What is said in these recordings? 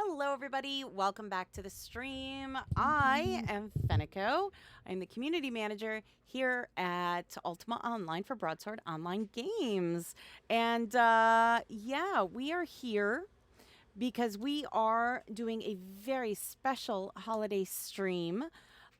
Hello, everybody. Welcome back to the stream. I am Fenneko. I'm the community manager here at Ultima Online for Broadsword Online Games. And yeah, we are here because we are doing a very special holiday stream.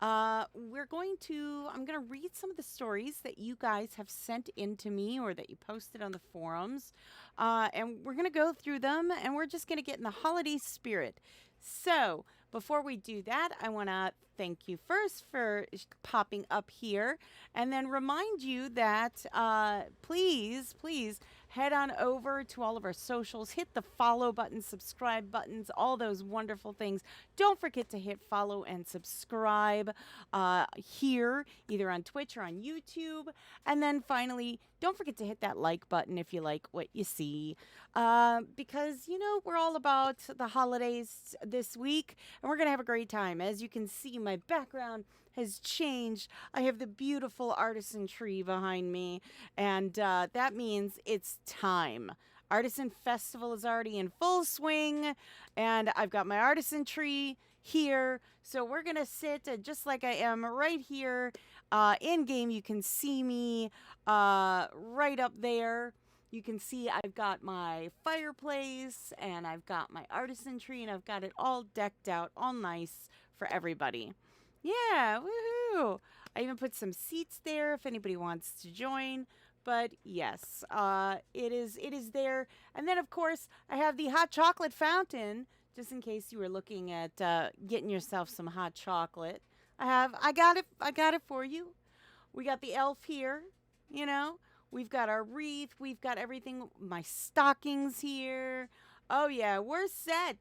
I'm going to read some of the stories that you guys have sent in to me or that you posted on the forums. And we're going to go through them and we're just going to get in the holiday spirit. So, before we do that, I want to thank you first for popping up here and then remind you that please head on over to all of our socials, hit the follow button, subscribe buttons, all those wonderful things. Don't forget to hit follow and subscribe here, either on Twitch or on YouTube. And then finally, don't forget to hit that like button if you like what you see. Because, you know, we're all about the holidays this week, and we're going to have a great time. As you can see, my background has changed. I have the beautiful artisan tree behind me, and that means it's time. Artisan Festival is already in full swing, and I've got my artisan tree here. So we're going to sit just like I am right here in game. You can see me right up there. You can see I've got my fireplace and I've got my artisan tree and I've got it all decked out, all nice for everybody. Yeah, woohoo! I even put some seats there if anybody wants to join. But yes, it is there. And then, of course, I have the hot chocolate fountain, just in case you were looking at getting yourself some hot chocolate. I got it for you. We got the elf here, you know. We've got our wreath. We've got everything. My stockings here. Oh, yeah, we're set.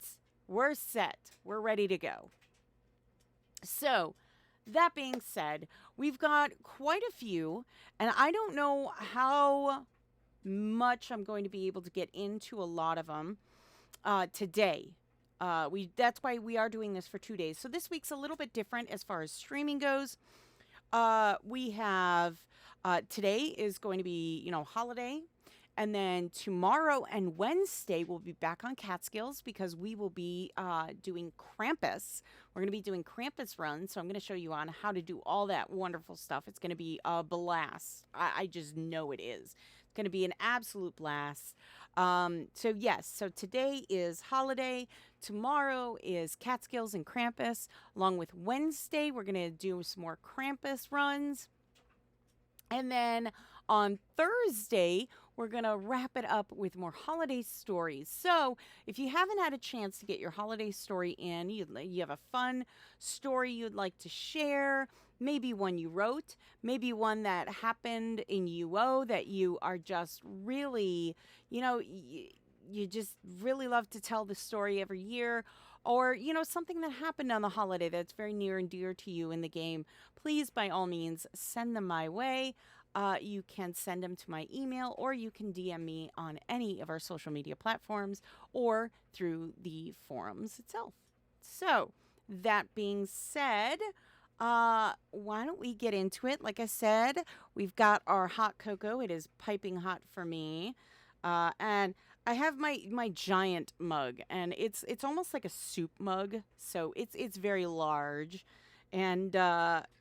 We're set. We're ready to go. So, that being said, we've got quite a few, and I don't know how much I'm going to be able to get into a lot of them today. That's why we are doing this for 2 days. So this week's a little bit different as far as streaming goes. We have today is going to be, you know, holiday. And then tomorrow and Wednesday, we'll be back on Catskills because we will be doing Krampus. We're going to be doing Krampus runs. So I'm going to show you on how to do all that wonderful stuff. It's going to be a blast. I just know it is. It's going to be an absolute blast. So yes, so today is holiday. Tomorrow is Catskills and Krampus. Along with Wednesday, we're going to do some more Krampus runs. And then on Thursday, we're going to wrap it up with more holiday stories. So if you haven't had a chance to get your holiday story in, you have a fun story you'd like to share, maybe one you wrote, maybe one that happened in UO that you are just really, you know, you just really love to tell the story every year, or, you know, something that happened on the holiday that's very near and dear to you in the game, please, by all means, send them my way. You can send them to my email, or you can DM me on any of our social media platforms or through the forums itself. So, that being said, why don't we get into it? Like I said, we've got our hot cocoa. It is piping hot for me. And I have my giant mug, and it's almost like a soup mug, so it's very large, and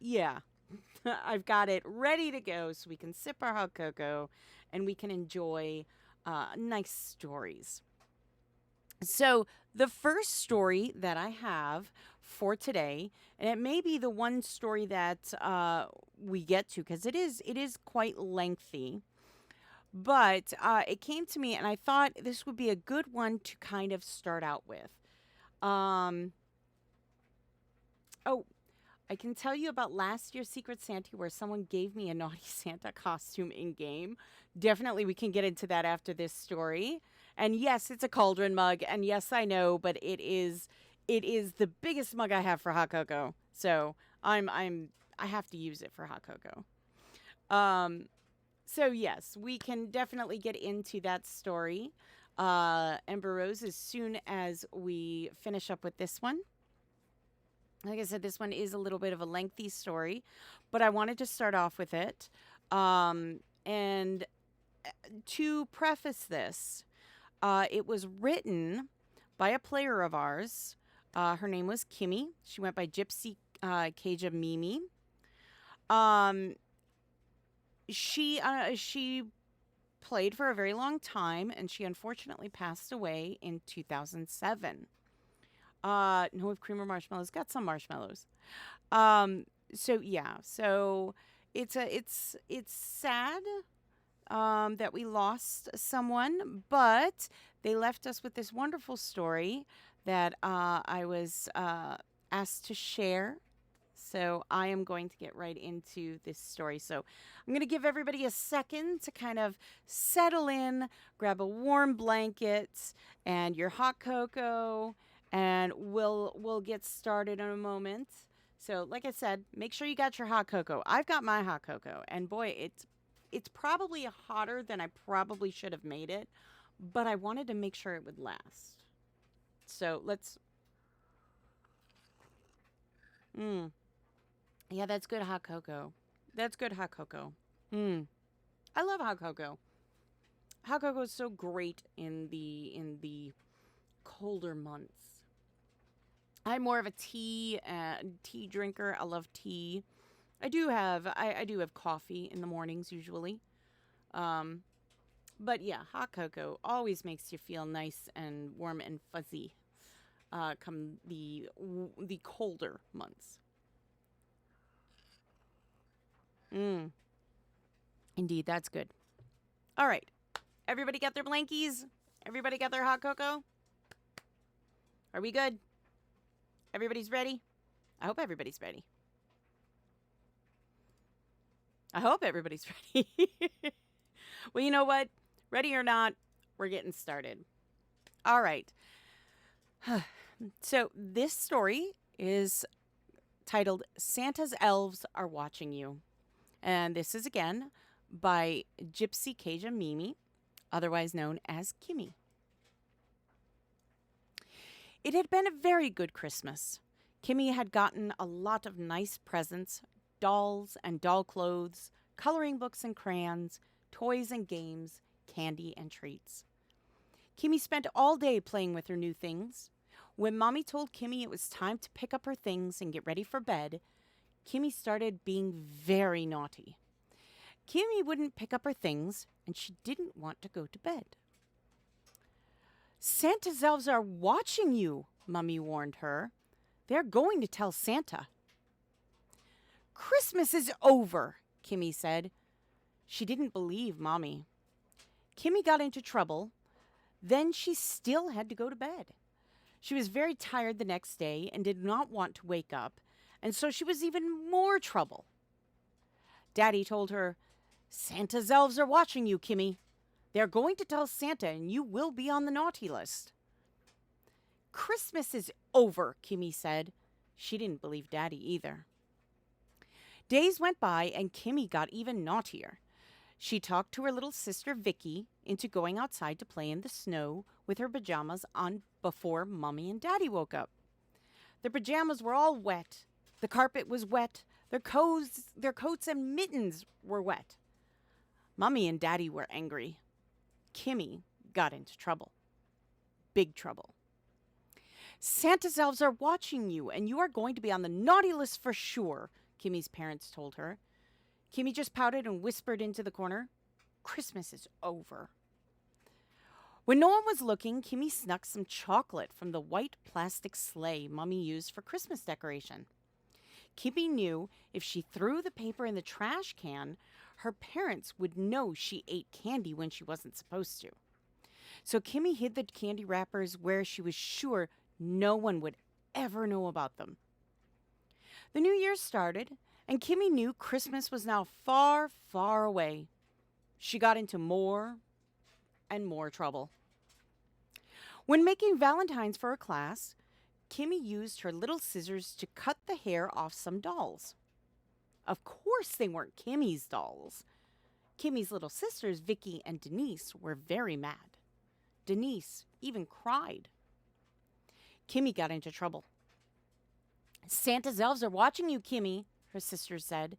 yeah, I've got it ready to go so we can sip our hot cocoa and we can enjoy nice stories. So the first story that I have for today, and it may be the one story that we get to because it is quite lengthy. But it came to me, and I thought this would be a good one to kind of start out with. Oh, I can tell you about last year's Secret Santa where someone gave me a naughty Santa costume in game. Definitely, we can get into that after this story. And yes, it's a cauldron mug, and yes, I know, but it is the biggest mug I have for hot cocoa. So I have to use it for hot cocoa. So yes, we can definitely get into that story, Ember Rose, as soon as we finish up with this one. Like I said, this one is a little bit of a lengthy story, but I wanted to start off with it. And to preface this, it was written by a player of ours. Her name was Kimmy. She went by Gypsy Kaja Mimi. Um, she played for a very long time, and she unfortunately passed away in 2007. No whipped cream or marshmallows. Got some marshmallows. So yeah, so it's sad that we lost someone, but they left us with this wonderful story that I was asked to share. So I am going to get right into this story. So I'm going to give everybody a second to kind of settle in, grab a warm blanket and your hot cocoa, and we'll get started in a moment. So like I said, make sure you got your hot cocoa. I've got my hot cocoa, and boy, it's probably hotter than I probably should have made it, but I wanted to make sure it would last. So let's. Yeah, that's good hot cocoa. That's good hot cocoa. I love hot cocoa. Hot cocoa is so great in the colder months. I'm more of a tea drinker. I love tea. I do have coffee in the mornings usually. But yeah, hot cocoa always makes you feel nice and warm and fuzzy. Come the colder months. Indeed, that's good. All right, everybody got their blankies. Everybody got their hot cocoa. Are we good? Everybody's ready? I hope everybody's ready. I hope everybody's ready. Well, you know what? Ready or not, we're getting started. All right. So this story is titled Santa's Elves Are Watching You. And this is again by Gypsy Kaja Mimi, otherwise known as Kimmy. It had been a very good Christmas. Kimmy had gotten a lot of nice presents, dolls and doll clothes, coloring books and crayons, toys and games, candy and treats. Kimmy spent all day playing with her new things. When Mommy told Kimmy it was time to pick up her things and get ready for bed, Kimmy started being very naughty. Kimmy wouldn't pick up her things, and she didn't want to go to bed. Santa's elves are watching you, Mummy warned her. They're going to tell Santa. Christmas is over, Kimmy said. She didn't believe Mommy. Kimmy got into trouble. Then she still had to go to bed. She was very tired the next day and did not want to wake up, and so she was even more trouble. Daddy told her, Santa's elves are watching you, Kimmy. They're going to tell Santa and you will be on the naughty list. Christmas is over, Kimmy said. She didn't believe Daddy either. Days went by and Kimmy got even naughtier. She talked to her little sister Vicky into going outside to play in the snow with her pajamas on before Mommy and Daddy woke up. Their pajamas were all wet. The carpet was wet. Their coats and mittens were wet. Mommy and Daddy were angry. Kimmy got into trouble. Big trouble. Santa's elves are watching you, and you are going to be on the naughty list for sure, Kimmy's parents told her. Kimmy just pouted and whispered into the corner, Christmas is over. When no one was looking, Kimmy snuck some chocolate from the white plastic sleigh Mommy used for Christmas decoration. Kimmy knew if she threw the paper in the trash can, her parents would know she ate candy when she wasn't supposed to. So Kimmy hid the candy wrappers where she was sure no one would ever know about them. The new year started, and Kimmy knew Christmas was now far, far away. She got into more and more trouble. When making valentines for her class, Kimmy used her little scissors to cut the hair off some dolls. Of course they weren't Kimmy's dolls. Kimmy's little sisters, Vicky and Denise, were very mad. Denise even cried. Kimmy got into trouble. Santa's elves are watching you, Kimmy, her sisters said.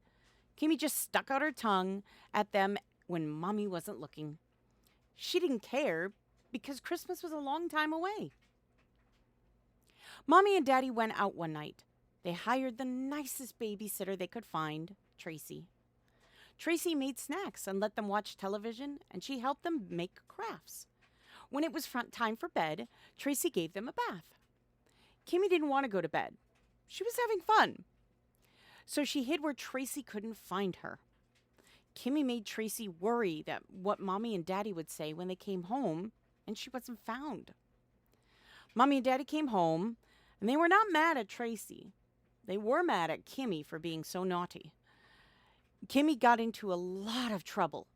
Kimmy just stuck out her tongue at them when Mommy wasn't looking. She didn't care because Christmas was a long time away. Mommy and Daddy went out one night. They hired the nicest babysitter they could find, Tracy. Tracy made snacks and let them watch television, and she helped them make crafts. When it was time for bed, Tracy gave them a bath. Kimmy didn't want to go to bed. She was having fun. So she hid where Tracy couldn't find her. Kimmy made Tracy worry that what Mommy and Daddy would say when they came home and she wasn't found. Mommy and Daddy came home, and they were not mad at Tracy. They were mad at Kimmy for being so naughty. Kimmy got into a lot of trouble.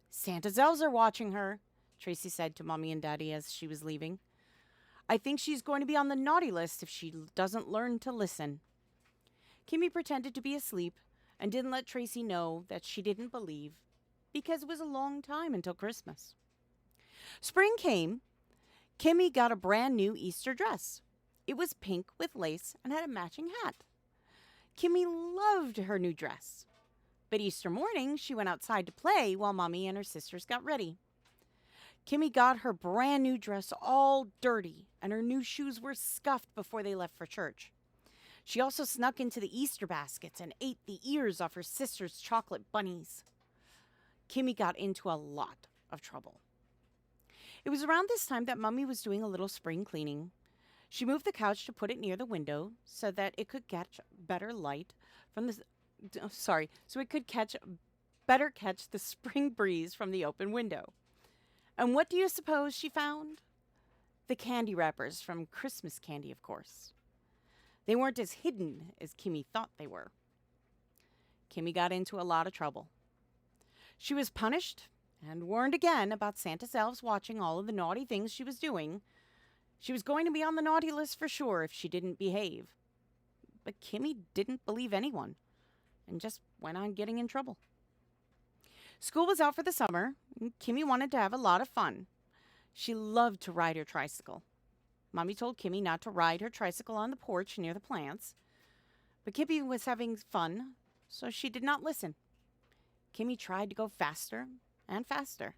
Santa's elves are watching her, Tracy said to Mommy and Daddy as she was leaving. I think she's going to be on the naughty list if she doesn't learn to listen. Kimmy pretended to be asleep and didn't let Tracy know that she didn't believe because it was a long time until Christmas. Spring came. Kimmy got a brand new Easter dress. It was pink with lace and had a matching hat. Kimmy loved her new dress. But Easter morning, she went outside to play while Mommy and her sisters got ready. Kimmy got her brand new dress all dirty, and her new shoes were scuffed before they left for church. She also snuck into the Easter baskets and ate the ears off her sister's chocolate bunnies. Kimmy got into a lot of trouble. It was around this time that Mommy was doing a little spring cleaning. She moved the couch to put it near the window so that it could catch better light from the better catch the spring breeze from the open window. And what do you suppose she found? The candy wrappers from Christmas candy, of course. They weren't as hidden as Kimmy thought they were. Kimmy got into a lot of trouble. She was punished and warned again about Santa's elves watching all of the naughty things she was doing. She was going to be on the naughty list for sure if she didn't behave. But Kimmy didn't believe anyone and just went on getting in trouble. School was out for the summer, and Kimmy wanted to have a lot of fun. She loved to ride her tricycle. Mommy told Kimmy not to ride her tricycle on the porch near the plants, but Kimmy was having fun, so she did not listen. Kimmy tried to go faster and faster.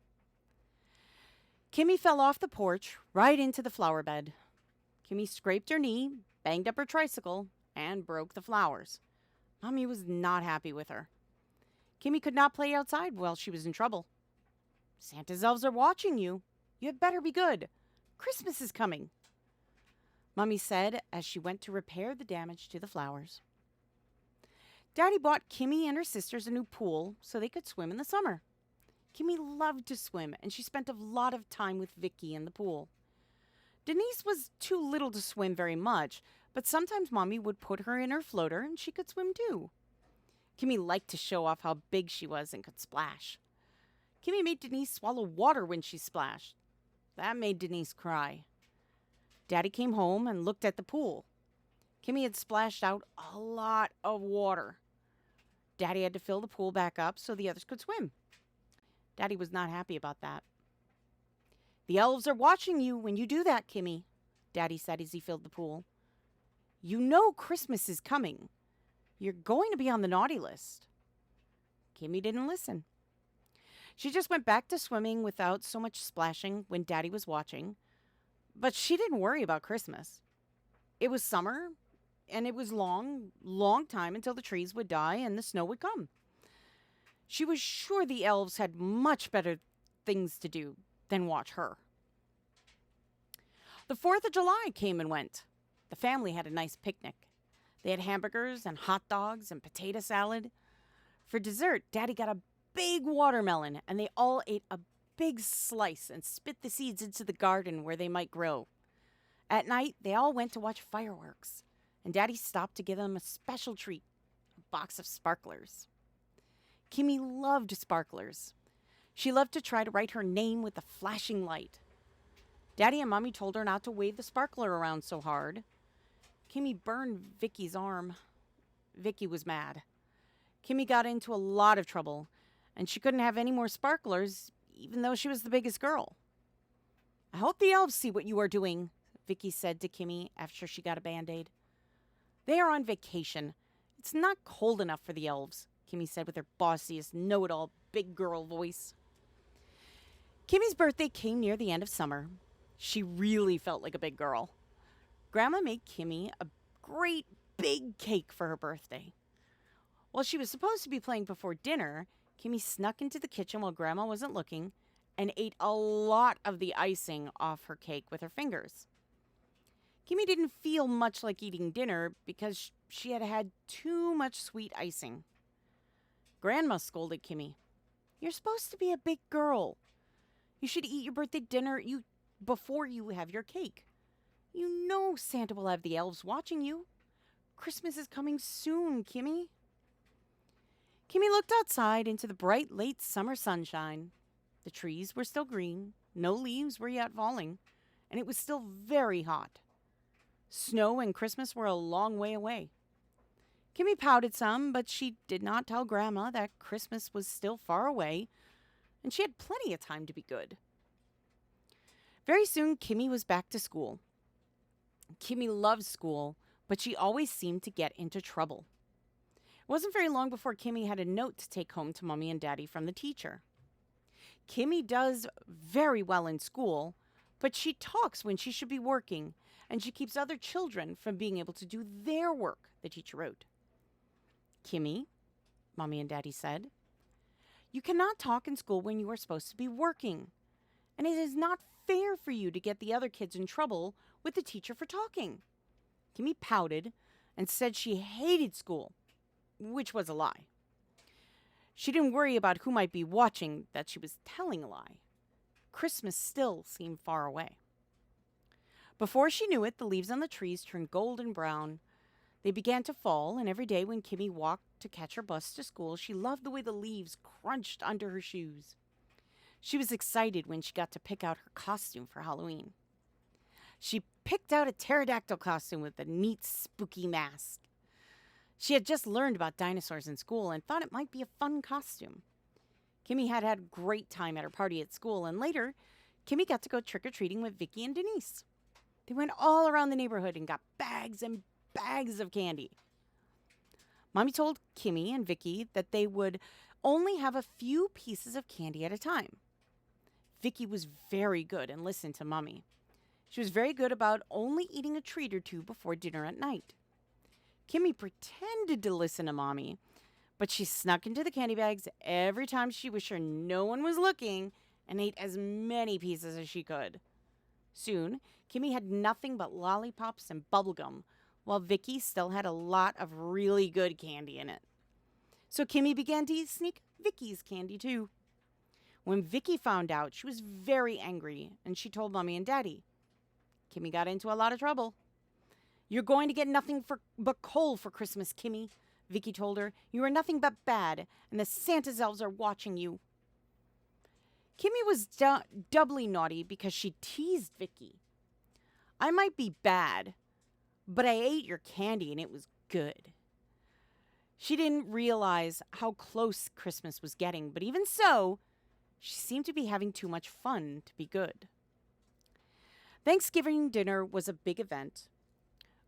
Kimmy fell off the porch right into the flower bed. Kimmy scraped her knee, banged up her tricycle, and broke the flowers. Mommy was not happy with her. Kimmy could not play outside while she was in trouble. Santa's elves are watching you. You had better be good. Christmas is coming, Mommy said as she went to repair the damage to the flowers. Daddy bought Kimmy and her sisters a new pool so they could swim in the summer. Kimmy loved to swim, and she spent a lot of time with Vicky in the pool. Denise was too little to swim very much, but sometimes Mommy would put her in her floater and she could swim too. Kimmy liked to show off how big she was and could splash. Kimmy made Denise swallow water when she splashed. That made Denise cry. Daddy came home and looked at the pool. Kimmy had splashed out a lot of water. Daddy had to fill the pool back up so the others could swim. Daddy was not happy about that. The elves are watching you when you do that, Kimmy, Daddy said as he filled the pool. You know Christmas is coming. You're going to be on the naughty list. Kimmy didn't listen. She just went back to swimming without so much splashing when Daddy was watching. But she didn't worry about Christmas. It was summer, and it was long, long time until the trees would die and the snow would come. She was sure the elves had much better things to do than watch her. The 4th of July came and went. The family had a nice picnic. They had hamburgers and hot dogs and potato salad. For dessert, Daddy got a big watermelon, and they all ate a big slice and spit the seeds into the garden where they might grow. At night, they all went to watch fireworks, and Daddy stopped to give them a special treat, a box of sparklers. Kimmy loved sparklers. She loved to try to write her name with the flashing light. Daddy and Mommy told her not to wave the sparkler around so hard. Kimmy burned Vicky's arm. Vicky was mad. Kimmy got into a lot of trouble, and she couldn't have any more sparklers, even though she was the biggest girl. I hope the elves see what you are doing, Vicky said to Kimmy after she got a Band-Aid. They are on vacation. It's not cold enough for the elves, Kimmy said with her bossiest, know-it-all big girl voice. Kimmy's birthday came near the end of summer. She really felt like a big girl. Grandma made Kimmy a great big cake for her birthday. While she was supposed to be playing before dinner, Kimmy snuck into the kitchen while Grandma wasn't looking and ate a lot of the icing off her cake with her fingers. Kimmy didn't feel much like eating dinner because she had had too much sweet icing. Grandma scolded Kimmy. "You're supposed to be a big girl. You should eat your birthday dinner before you have your cake. You know Santa will have the elves watching you. Christmas is coming soon, Kimmy." Kimmy looked outside into the bright late summer sunshine. The trees were still green, no leaves were yet falling, and it was still very hot. Snow and Christmas were a long way away. Kimmy pouted some, but she did not tell Grandma that Christmas was still far away, and she had plenty of time to be good. Very soon, Kimmy was back to school. Kimmy loved school, but she always seemed to get into trouble. It wasn't very long before Kimmy had a note to take home to Mommy and Daddy from the teacher. Kimmy does very well in school, but she talks when she should be working, and she keeps other children from being able to do their work, the teacher wrote. "Kimmy," Mommy and Daddy said, "you cannot talk in school when you are supposed to be working, and it is not fair for you to get the other kids in trouble with the teacher for talking." Kimmy pouted and said she hated school, which was a lie. She didn't worry about who might be watching that she was telling a lie. Christmas still seemed far away. Before she knew it, the leaves on the trees turned golden brown. They began to fall, and every day when Kimmy walked to catch her bus to school, she loved the way the leaves crunched under her shoes. She was excited when she got to pick out her costume for Halloween. She picked out a pterodactyl costume with a neat, spooky mask. She had just learned about dinosaurs in school and thought it might be a fun costume. Kimmy had had a great time at her party at school, and later, Kimmy got to go trick-or-treating with Vicky and Denise. They went all around the neighborhood and got bags and bags of candy. Mommy told Kimmy and Vicky that they would only have a few pieces of candy at a time. Vicky was very good and listened to Mommy. She was very good about only eating a treat or two before dinner at night. Kimmy pretended to listen to Mommy, but she snuck into the candy bags every time she was sure no one was looking and ate as many pieces as she could. Soon, Kimmy had nothing but lollipops and bubblegum, while Vicky still had a lot of really good candy in it. So Kimmy began to sneak Vicky's candy too. When Vicky found out, she was very angry, and she told Mommy and Daddy. Kimmy got into a lot of trouble. "You're going to get nothing but coal for Christmas, Kimmy," Vicky told her. "You are nothing but bad, and the Santa's elves are watching you." Kimmy was doubly naughty because she teased Vicky. "I might be bad, but I ate your candy and it was good." She didn't realize how close Christmas was getting, but even so, she seemed to be having too much fun to be good. Thanksgiving dinner was a big event.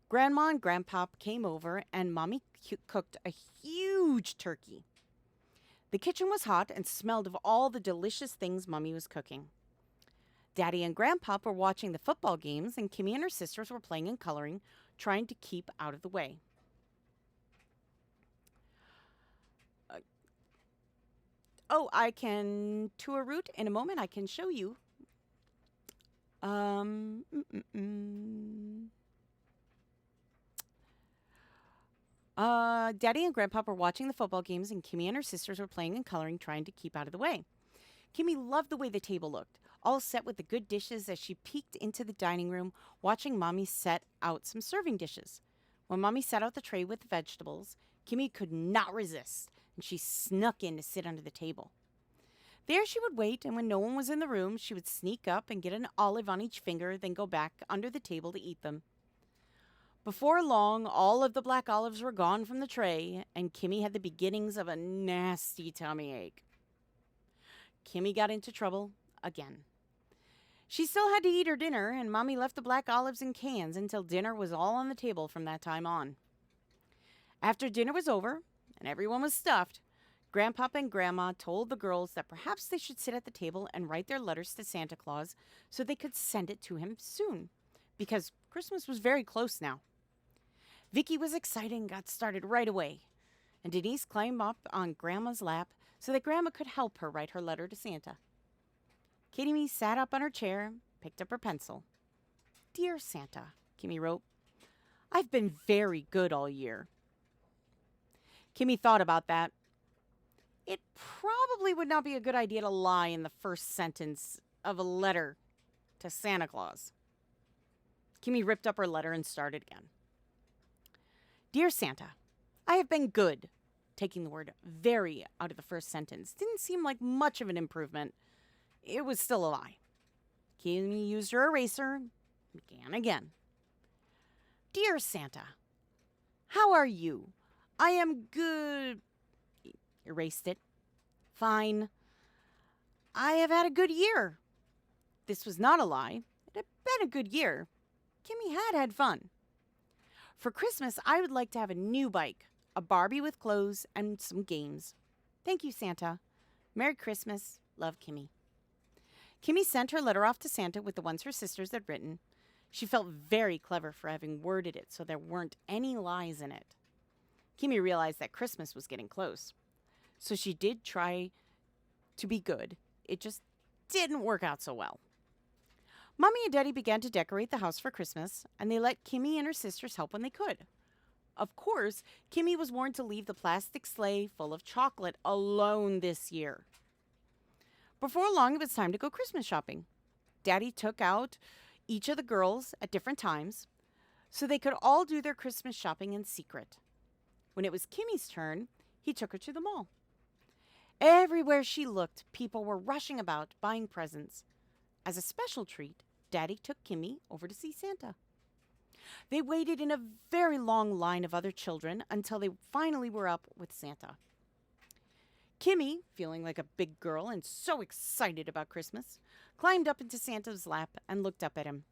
Grandma and Grandpa came over, and Mommy cooked a huge turkey. The kitchen was hot and smelled of all the delicious things Mommy was cooking. Daddy and Grandpa were watching the football games, and Kimmy and her sisters were playing and coloring, trying to keep out of the way. I can, to a route in a moment, I can show you. Daddy and Grandpa were watching the football games, and Kimmy and her sisters were playing and coloring, trying to keep out of the way. Kimmy loved the way the table looked, all set with the good dishes as she peeked into the dining room, watching Mommy set out some serving dishes. When Mommy set out the tray with the vegetables, Kimmy could not resist, and she snuck in to sit under the table. There she would wait, and when no one was in the room, she would sneak up and get an olive on each finger, then go back under the table to eat them. Before long, all of the black olives were gone from the tray, and Kimmy had the beginnings of a nasty tummy ache. Kimmy got into trouble again. She still had to eat her dinner, and Mommy left the black olives in cans until dinner was all on the table from that time on. After dinner was over, and everyone was stuffed, Grandpa and Grandma told the girls that perhaps they should sit at the table and write their letters to Santa Claus so they could send it to him soon, because Christmas was very close now. Vicky was excited and got started right away, and Denise climbed up on Grandma's lap so that Grandma could help her write her letter to Santa. Kitty sat up on her chair, picked up her pencil. Dear Santa, Kimmy wrote, I've been very good all year. Kimmy thought about that. It probably would not be a good idea to lie in the first sentence of a letter to Santa Claus. Kimmy ripped up her letter and started again. Dear Santa, I have been good. Taking the word very out of the first sentence didn't seem like much of an improvement. It was still a lie. Kimmy used her eraser and began again. Dear Santa, how are you? I am good. Erased it. Fine. I have had a good year. This was not a lie. It had been a good year. Kimmy had fun. For Christmas, I would like to have a new bike, a Barbie with clothes, and some games. Thank you, Santa. Merry Christmas. Love, Kimmy. Kimmy sent her letter off to Santa with the ones her sisters had written. She felt very clever for having worded it so there weren't any lies in it. Kimmy realized that Christmas was getting close. So she did try to be good. It just didn't work out so well. Mommy and Daddy began to decorate the house for Christmas, and they let Kimmy and her sisters help when they could. Of course, Kimmy was warned to leave the plastic sleigh full of chocolate alone this year. Before long, it was time to go Christmas shopping. Daddy took out each of the girls at different times so they could all do their Christmas shopping in secret. When it was Kimmy's turn, he took her to the mall. Everywhere she looked, people were rushing about buying presents. As a special treat, Daddy took Kimmy over to see Santa. They waited in a very long line of other children until they finally were up with Santa. Kimmy, feeling like a big girl and so excited about Christmas, climbed up into Santa's lap and looked up at him.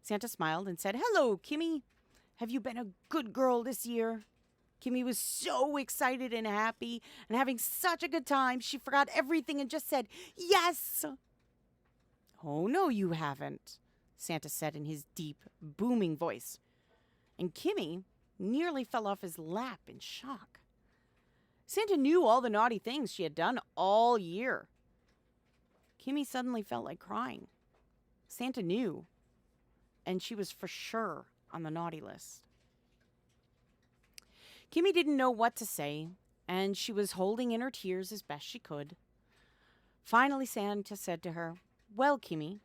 Santa smiled and said, Hello, Kimmy. Have you been a good girl this year? Kimmy was so excited and happy and having such a good time, she forgot everything and just said, Yes! Oh, no, you haven't, Santa said in his deep, booming voice. And Kimmy nearly fell off his lap in shock. Santa knew all the naughty things she had done all year. Kimmy suddenly felt like crying. Santa knew, and she was for sure on the naughty list. Kimmy didn't know what to say, and she was holding in her tears as best she could. Finally, Santa said to her, Well, Kimmy,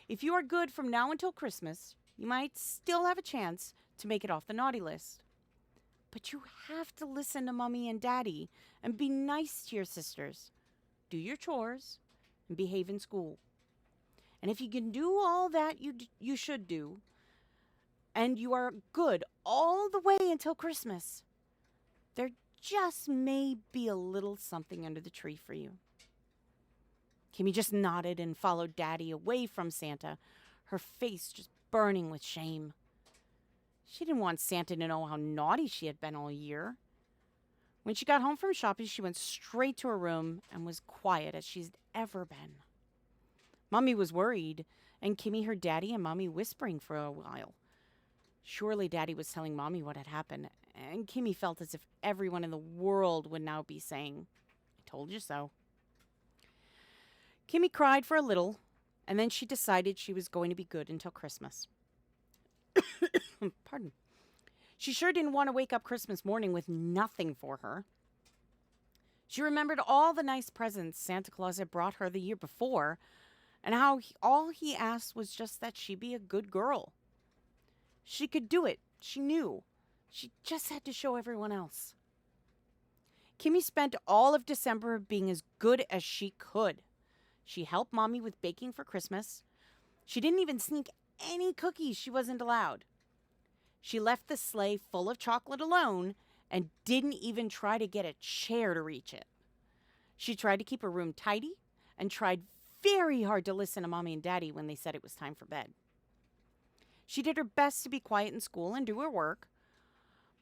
if you are good from now until Christmas, you might still have a chance to make it off the naughty list. But you have to listen to Mommy and Daddy and be nice to your sisters. Do your chores and behave in school. And if you can do all that you should do, and you are good all the way until Christmas, there just may be a little something under the tree for you. Kimmy just nodded and followed Daddy away from Santa, her face just burning with shame. She didn't want Santa to know how naughty she had been all year. When she got home from shopping, she went straight to her room and was quiet as she's ever been. Mommy was worried, and Kimmy heard Daddy and Mommy whispering for a while. Surely Daddy was telling Mommy what had happened, and Kimmy felt as if everyone in the world would now be saying, I told you so. Kimmy cried for a little, and then she decided she was going to be good until Christmas. Pardon. She sure didn't want to wake up Christmas morning with nothing for her. She remembered all the nice presents Santa Claus had brought her the year before, and how all he asked was just that she be a good girl. She could do it. She knew. She just had to show everyone else. Kimmy spent all of December being as good as she could. She helped Mommy with baking for Christmas. She didn't even sneak any cookies she wasn't allowed. She left the sleigh full of chocolate alone and didn't even try to get a chair to reach it. She tried to keep her room tidy and tried very hard to listen to Mommy and Daddy when they said it was time for bed. She did her best to be quiet in school and do her work,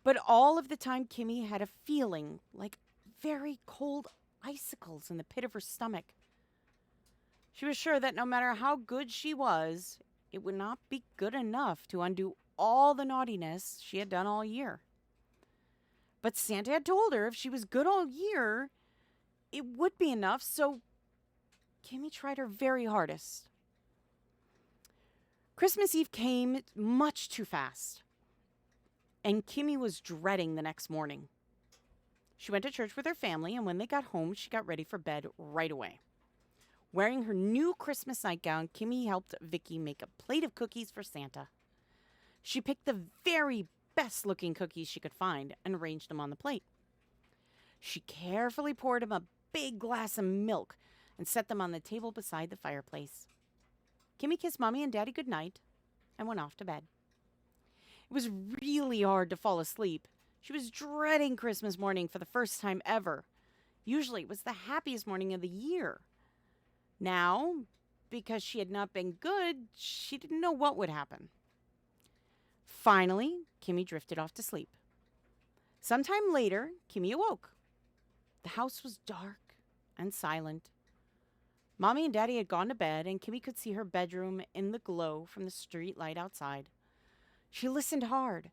but all of the time Kimmy had a feeling like very cold icicles in the pit of her stomach. She was sure that no matter how good she was, it would not be good enough to undo all the naughtiness she had done all year. But Santa had told her if she was good all year, it would be enough, so Kimmy tried her very hardest. Christmas Eve came much too fast, and Kimmy was dreading the next morning. She went to church with her family, and when they got home, she got ready for bed right away. Wearing her new Christmas nightgown, Kimmy helped Vicky make a plate of cookies for Santa. She picked the very best-looking cookies she could find and arranged them on the plate. She carefully poured him a big glass of milk and set them on the table beside the fireplace. Kimmy kissed Mommy and Daddy goodnight and went off to bed. It was really hard to fall asleep. She was dreading Christmas morning for the first time ever. Usually it was the happiest morning of the year. Now, because she had not been good, she didn't know what would happen. Finally, Kimmy drifted off to sleep. Sometime later, Kimmy awoke. The house was dark and silent. Mommy and Daddy had gone to bed, and Kimmy could see her bedroom in the glow from the street light outside. She listened hard,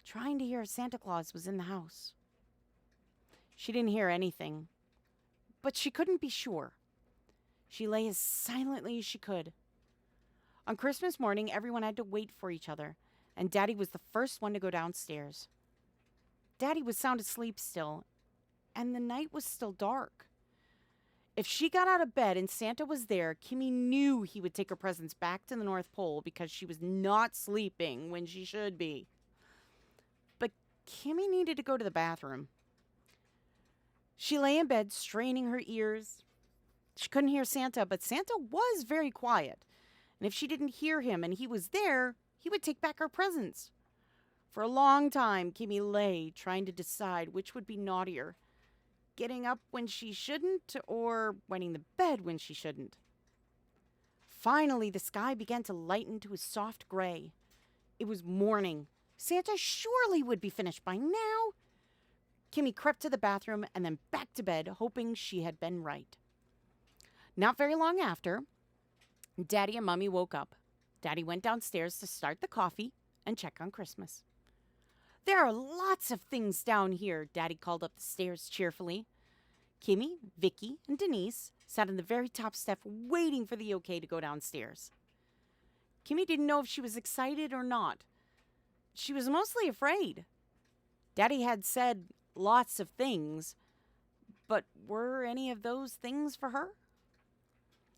trying to hear if Santa Claus was in the house. She didn't hear anything, but she couldn't be sure. She lay as silently as she could. On Christmas morning, everyone had to wait for each other, and Daddy was the first one to go downstairs. Daddy was sound asleep still, and the night was still dark. If she got out of bed and Santa was there, Kimmy knew he would take her presents back to the North Pole because she was not sleeping when she should be. But Kimmy needed to go to the bathroom. She lay in bed, straining her ears. She couldn't hear Santa, but Santa was very quiet. And if she didn't hear him and he was there, he would take back her presents. For a long time, Kimmy lay, trying to decide which would be naughtier. Getting up when she shouldn't, or wetting the bed when she shouldn't. Finally, the sky began to lighten to a soft gray. It was morning. Santa surely would be finished by now. Kimmy crept to the bathroom and then back to bed, hoping she had been right. Not very long after, Daddy and Mommy woke up. Daddy went downstairs to start the coffee and check on Christmas. "There are lots of things down here," Daddy called up the stairs cheerfully. Kimmy, Vicky, and Denise sat on the very top step waiting for the okay to go downstairs. Kimmy didn't know if she was excited or not. She was mostly afraid. Daddy had said lots of things, but were any of those things for her?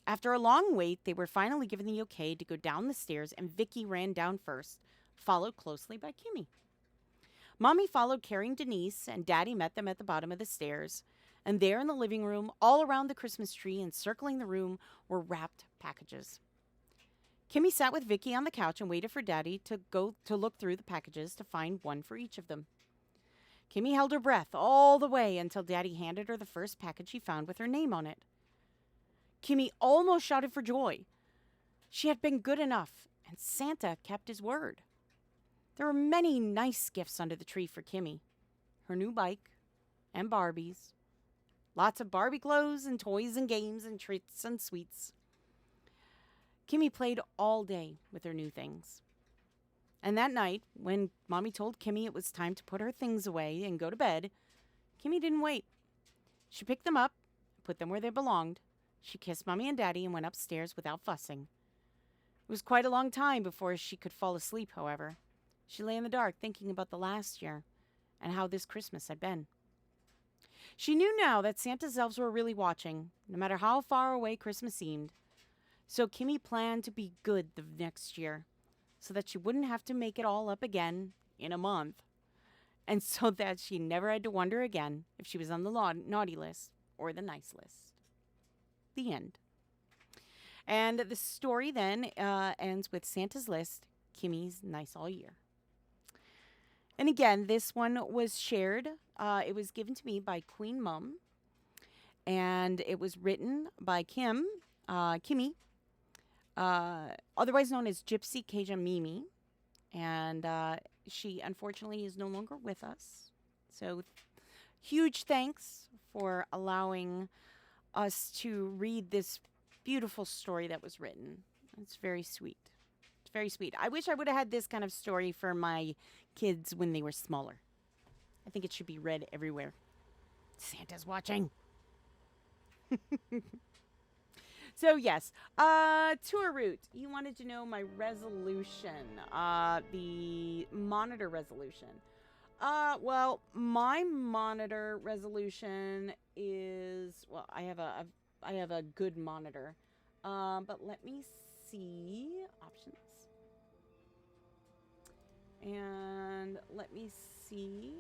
After a long wait, they were finally given the okay to go down the stairs, and Vicky ran down first, followed closely by Kimmy. Mommy followed carrying Denise, and Daddy met them at the bottom of the stairs. And there in the living room, all around the Christmas tree and circling the room, were wrapped packages. Kimmy sat with Vicky on the couch and waited for Daddy to go to look through the packages to find one for each of them. Kimmy held her breath all the way until Daddy handed her the first package he found with her name on it. Kimmy almost shouted for joy. She had been good enough, and Santa kept his word. There were many nice gifts under the tree for Kimmy. Her new bike and Barbies. Lots of Barbie clothes and toys and games and treats and sweets. Kimmy played all day with her new things. And that night, when Mommy told Kimmy it was time to put her things away and go to bed, Kimmy didn't wait. She picked them up, put them where they belonged. She kissed Mommy and Daddy and went upstairs without fussing. It was quite a long time before she could fall asleep, however. She lay in the dark thinking about the last year and how this Christmas had been. She knew now that Santa's elves were really watching, no matter how far away Christmas seemed. So Kimmy planned to be good the next year, so that she wouldn't have to make it all up again in a month, and so that she never had to wonder again if she was on the naughty list or the nice list. The end. And the story then ends with Santa's list, Kimmy's nice all year. And again, this one was shared. It was given to me by Queen Mum. And it was written by Kimmy, otherwise known as Gypsy Cajun Mimi. And she unfortunately is no longer with us. So huge thanks for allowing us to read this beautiful story that was written. It's very sweet. very sweet. I wish I would have had this kind of story for my kids when they were smaller. I think it should be read everywhere. Santa's watching. So yes, tour route. You wanted to know my resolution, the monitor resolution. Well, my monitor resolution is, well, I have a good monitor. But let me see options. And let me see.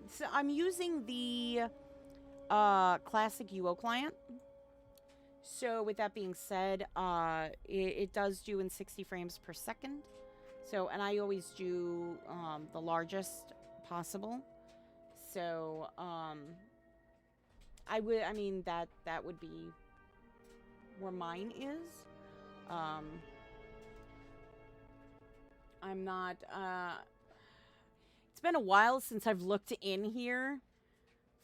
So I'm using the classic UO client. So with that being said, it does do in 60 frames per second. So, and I always do the largest possible. So, I mean, that would be where mine is. I'm not, it's been a while since I've looked in here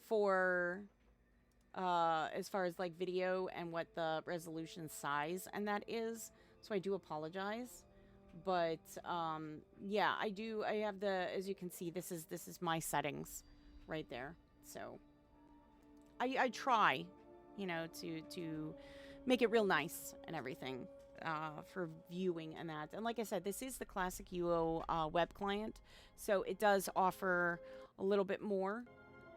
for, as far as like video and what the resolution size and that is. So I do apologize. But, yeah, I have the, as you can see, this is my settings right there. So I try, you know, to make it real nice and everything, for viewing and that. And like I said, this is the classic UO, web client. So it does offer a little bit more.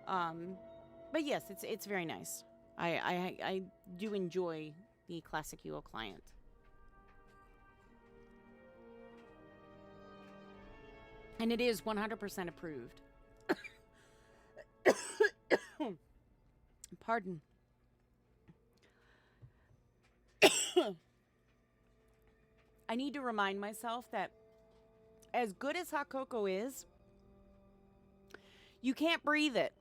But yes, it's very nice. I do enjoy the classic UO client. And it is 100% approved. Pardon. I need to remind myself that as good as hot cocoa is, you can't breathe it.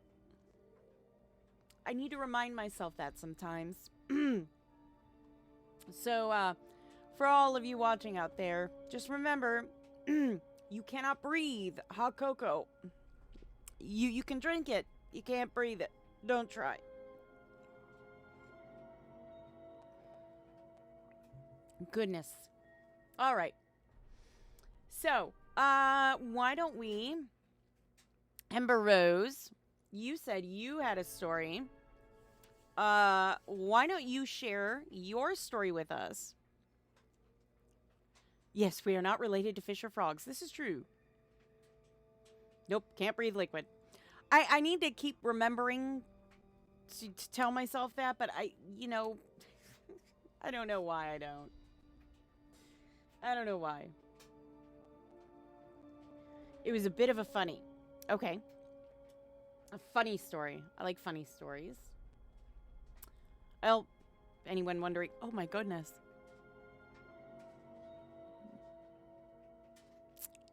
I need to remind myself that sometimes. So, for all of you watching out there, just remember, you cannot breathe hot cocoa. You can drink it. You can't breathe it. Don't try. Goodness. All right. So, why don't we... Ember Rose, you said you had a story. Why don't you share your story with us? Yes, we are not related to fish or frogs. This is true. Nope, can't breathe liquid. I need to keep remembering to tell myself that, but you know, I don't know why I don't. I don't know why. It was a bit of a funny. Okay. A funny story. I like funny stories. Well, anyone wondering? Oh my goodness.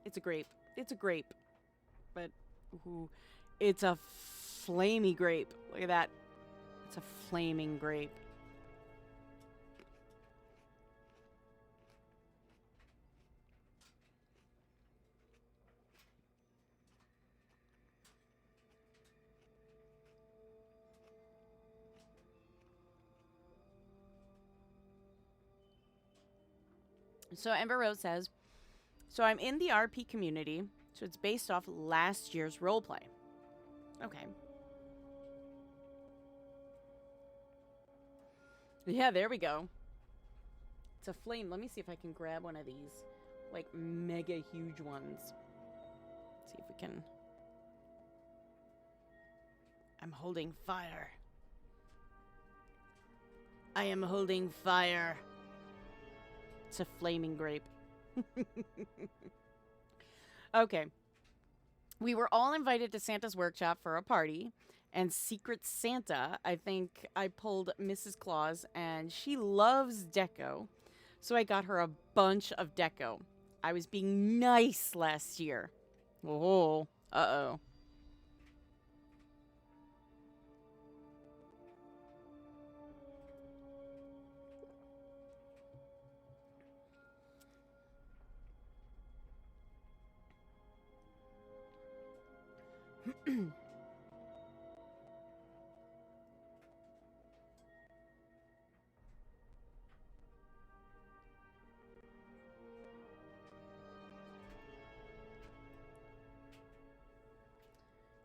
It's a grape. It's a grape. But, ooh, it's a flamey grape. Look at that. It's a flaming grape. So Ember Rose says, so I'm in the RP community, so it's based off last year's roleplay. Okay. Yeah, there we go. It's a flame. Let me see if I can grab one of these, like, mega huge ones. See if we can... I'm holding fire. I am holding fire. It's a flaming grape. Okay. We were all invited to Santa's workshop for a party. And Secret Santa, I think I pulled Mrs. Claus. And she loves deco. So I got her a bunch of deco. I was being nice last year. Oh, uh-oh.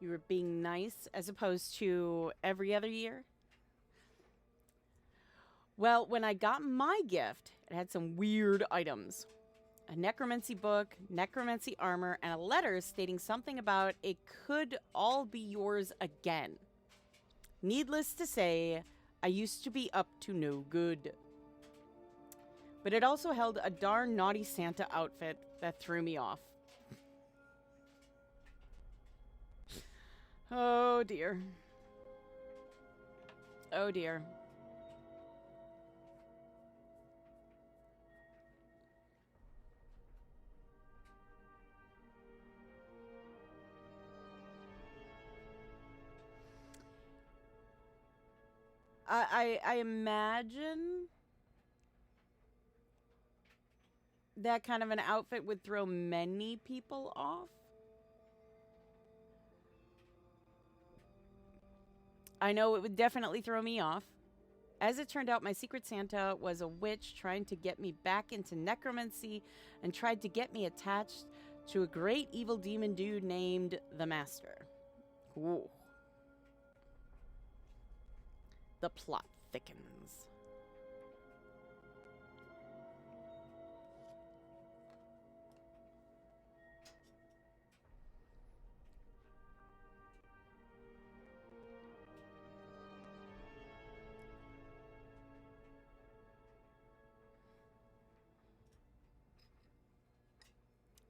You were being nice as opposed to every other year? Well, when I got my gift, it had some weird items. A necromancy book, necromancy armor, and a letter stating something about it could all be yours again. Needless to say, I used to be up to no good. But it also held a darn naughty Santa outfit that threw me off. Oh dear. Oh dear. I imagine that kind of an outfit would throw many people off. I know it would definitely throw me off. As it turned out, my secret Santa was a witch trying to get me back into necromancy and tried to get me attached to a great evil demon dude named the Master. Ooh. The plot thickens.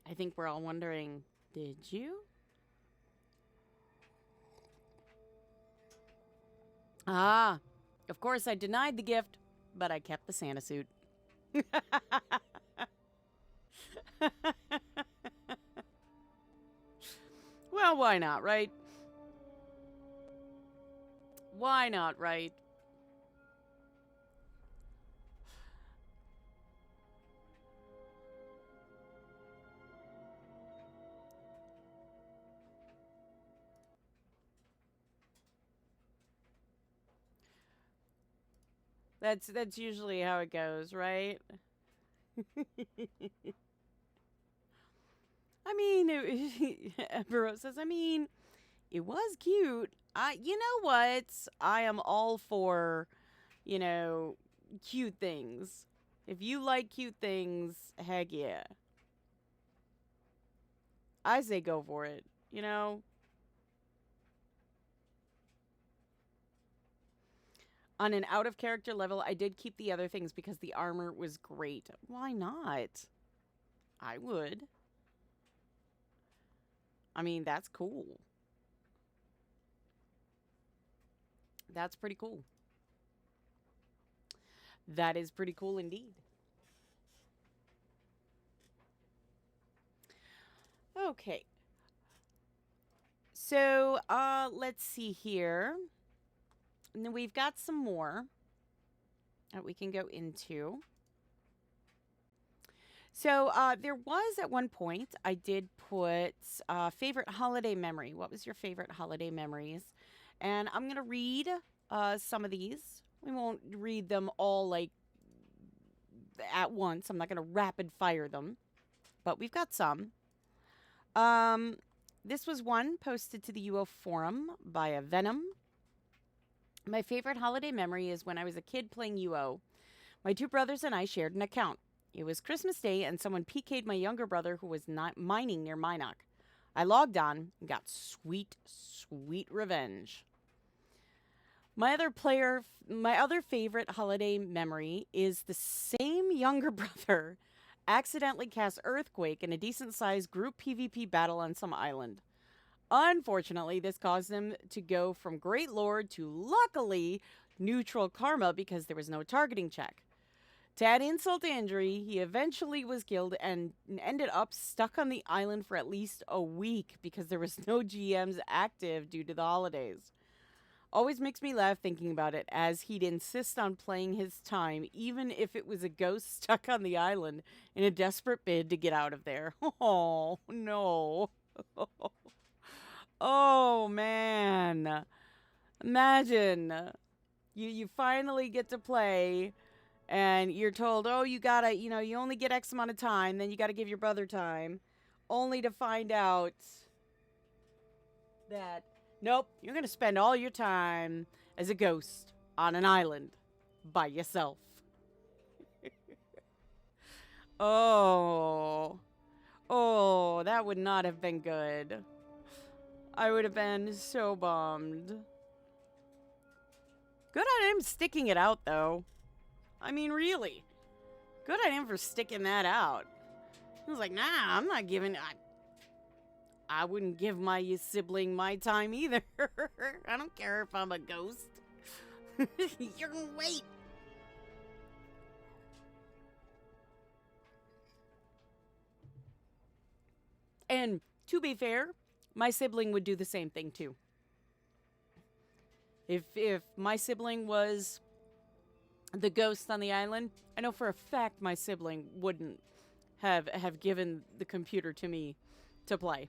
I think we're all wondering, did you? Ah, of course I denied the gift, but I kept the Santa suit. Well, why not, right? Why not, right? That's usually how it goes, right? I mean, Burrow says, I mean, it was cute. You know what? I am all for, you know, cute things. If you like cute things, heck yeah. I say go for it, you know? On an out of character level, I did keep the other things because the armor was great. Why not? I would. I mean, that's cool. That's pretty cool. That is pretty cool indeed. Okay. So, let's see here. And then we've got some more that we can go into. So, there was at one point, I did put favorite holiday memory. What was your favorite holiday memories? And I'm going to read some of these. We won't read them all like at once. I'm not going to rapid fire them, but we've got some. This was one posted to the UO forum by a Venom. My favorite holiday memory is when I was a kid playing UO. My two brothers and I shared an account. It was Christmas Day, and someone PK'd my younger brother who was not mining near Minoc. I logged on and got sweet, sweet revenge. My other favorite holiday memory is the same younger brother accidentally cast Earthquake in a decent-sized group PvP battle on some island. Unfortunately, this caused him to go from Great Lord to, luckily, neutral karma because there was no targeting check. To add insult to injury, he eventually was killed and ended up stuck on the island for at least a week because there was no GMs active due to the holidays. Always makes me laugh thinking about it, as he'd insist on playing his time, even if it was a ghost stuck on the island in a desperate bid to get out of there. Oh, no. Oh, man. Imagine. You finally get to play, and you're told, oh, you gotta, you only get X amount of time, then you gotta give your brother time, only to find out that, nope, you're going to spend all your time as a ghost on an island by yourself. Oh. Oh, that would not have been good. I would have been so bummed. Good on him sticking it out, though. I mean, really. Good on him for sticking that out. I was like, nah, I'm not giving... I wouldn't give my sibling my time either. I don't care if I'm a ghost. You're gonna wait. And to be fair, my sibling would do the same thing too. If my sibling was the ghost on the island, I know for a fact my sibling wouldn't have given the computer to me to play.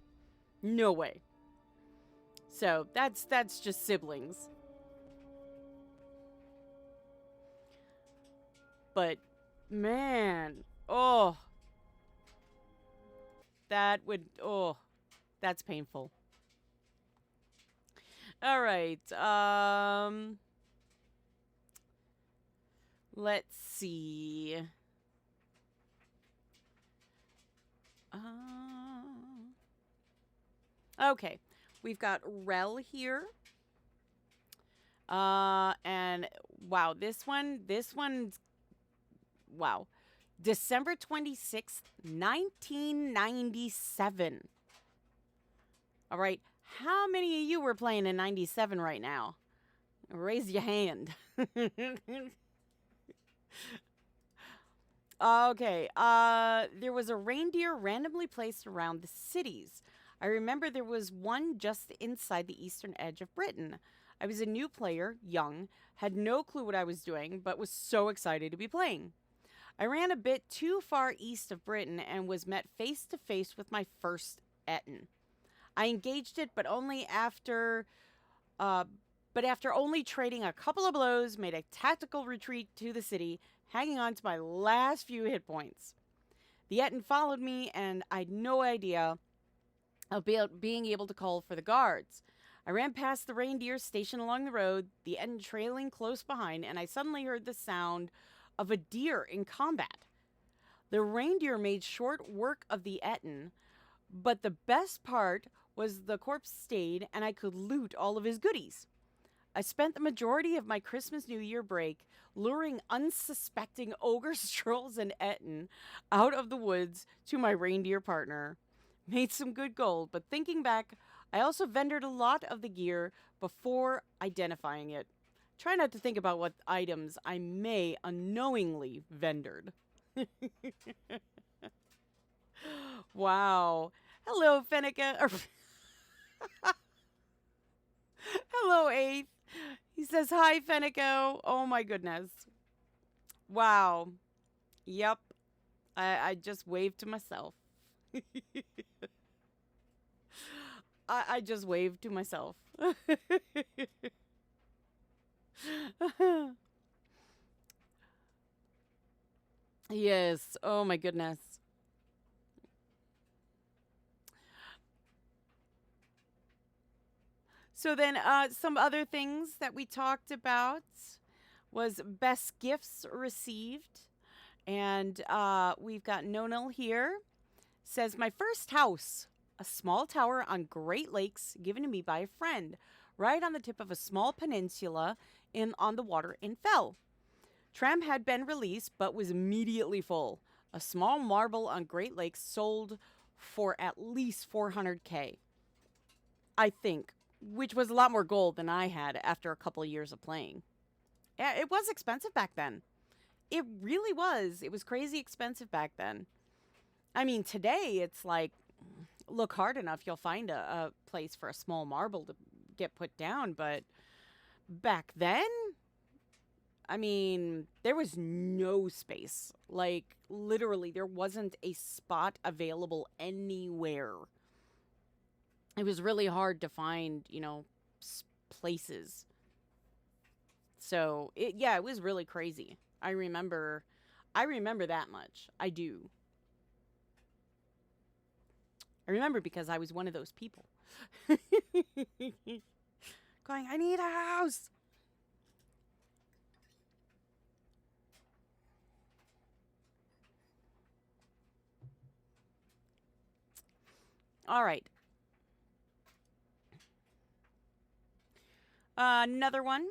No way. So that's just siblings. But man, oh, that would, oh, that's painful. All right. Let's see. Okay. We've got Rel here. And wow, this one's, wow. December 26th, 1997. All right. How many of you were playing in 97 right now? Raise your hand. Okay. There was a reindeer randomly placed around the cities. I remember there was one just inside the eastern edge of Britain. I was a new player, young, had no clue what I was doing, but was so excited to be playing. I ran a bit too far east of Britain and was met face to face with my first Etten. I engaged it, but after only trading a couple of blows, made a tactical retreat to the city, hanging on to my last few hit points. The Etten followed me, and I'd no idea about being able to call for the guards. I ran past the reindeer stationed along the road, the Etten trailing close behind, and I suddenly heard the sound of a deer in combat. The reindeer made short work of the Etten, but the best part was the corpse stayed and I could loot all of his goodies. I spent the majority of my Christmas New Year break luring unsuspecting ogres, trolls, and Etten out of the woods to my reindeer partner. Made some good gold, but thinking back, I also vendored a lot of the gear before identifying it. Try not to think about what items I may unknowingly vendored. Wow. Hello, Fenneko. Hello, Eighth. He says, hi, Fenneko. Oh, my goodness. Wow. Yep. I just waved to myself. I just waved to myself. Yes. Oh, my goodness. So then some other things that we talked about was best gifts received. And we've got Nonil here. Says, my first house, a small tower on Great Lakes given to me by a friend, right on the tip of a small peninsula on the water in Fell. Tram had been released but was immediately full. A small marble on Great Lakes sold for at least 400K. I think, which was a lot more gold than I had after a couple of years of playing. Yeah, it was expensive back then. It really was. It was crazy expensive back then. I mean, today it's like, look hard enough, you'll find a place for a small marble to get put down. But back then, I mean, there was no space. Like, literally, there wasn't a spot available anywhere. It was really hard to find, places. So, it was really crazy. I remember that much. I do. I remember because I was one of those people. Going, I need a house. All right. Another one.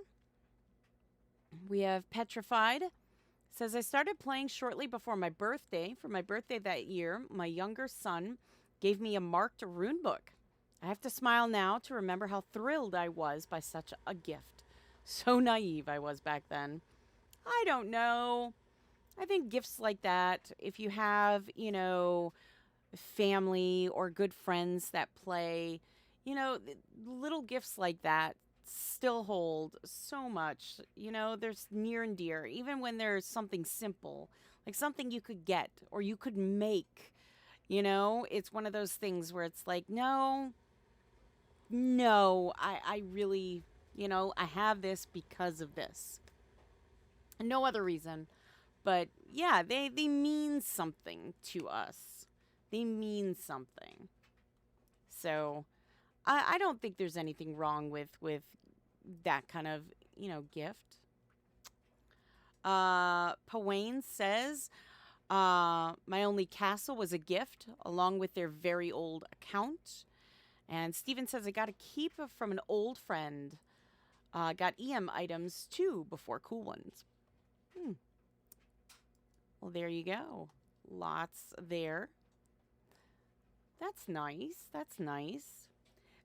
We have Petrified. Says, I started playing shortly before my birthday. For my birthday that year, my younger son gave me a marked rune book. I have to smile now to remember how thrilled I was by such a gift. So naive I was back then. I don't know. I think gifts like that, if you have, family or good friends that play, little gifts like that still hold so much. There's near and dear, even when there's something simple, like something you could get or you could make. It's one of those things where it's like, no, no, I really, I have this because of this. No other reason. But yeah, they mean something to us. They mean something. So I don't think there's anything wrong with that kind of, gift. Pawain says, my only castle was a gift along with their very old account. And Steven says, I got a keep from an old friend. Got EM items too before cool ones. Well, there you go. Lots there. That's nice. That's nice.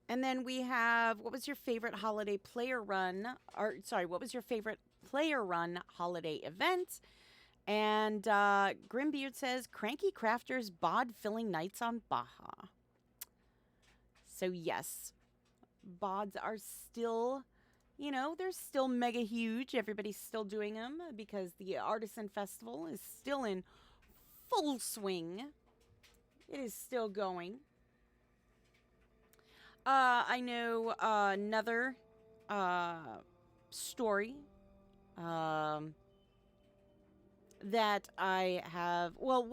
And then we have, what was your favorite holiday player run? Or, sorry, what was your favorite player run holiday event? And Grimbeard says, Cranky Crafters bod filling nights on Baja. So, yes, bods are still, they're still mega huge. Everybody's still doing them because the Artisan Festival is still in full swing. It is still going. I know another story that I have. Well,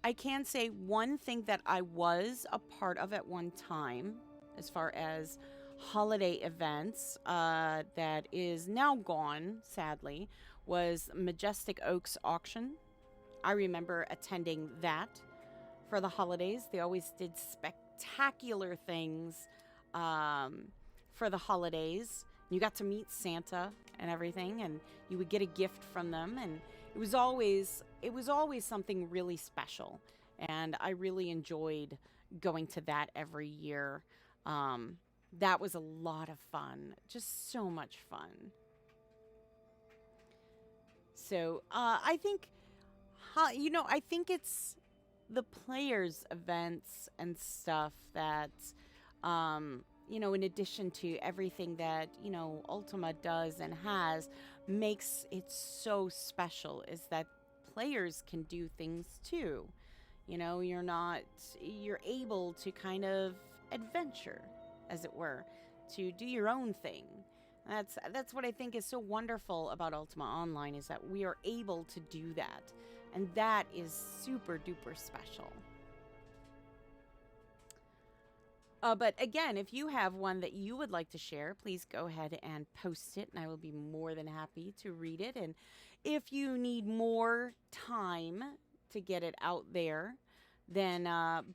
I can say one thing that I was a part of at one time, as far as holiday events, that is now gone, sadly, was Majestic Oaks auction. I remember attending that for the holidays. They always did spectacular things for the holidays. You got to meet Santa and everything, and you would get a gift from them, and it was always something really special. And I really enjoyed going to that every year. That was a lot of fun, just so much fun. So I think, I think it's the players' events and stuff that, in addition to everything that, Ultima does and has, makes it so special is that players can do things too. You're able to kind of adventure, as it were, to do your own thing. That's what I think is so wonderful about Ultima Online, is that we are able to do that. And that is super duper special. But again, if you have one that you would like to share, please go ahead and post it, and I will be more than happy to read it. And if you need more time to get it out there, then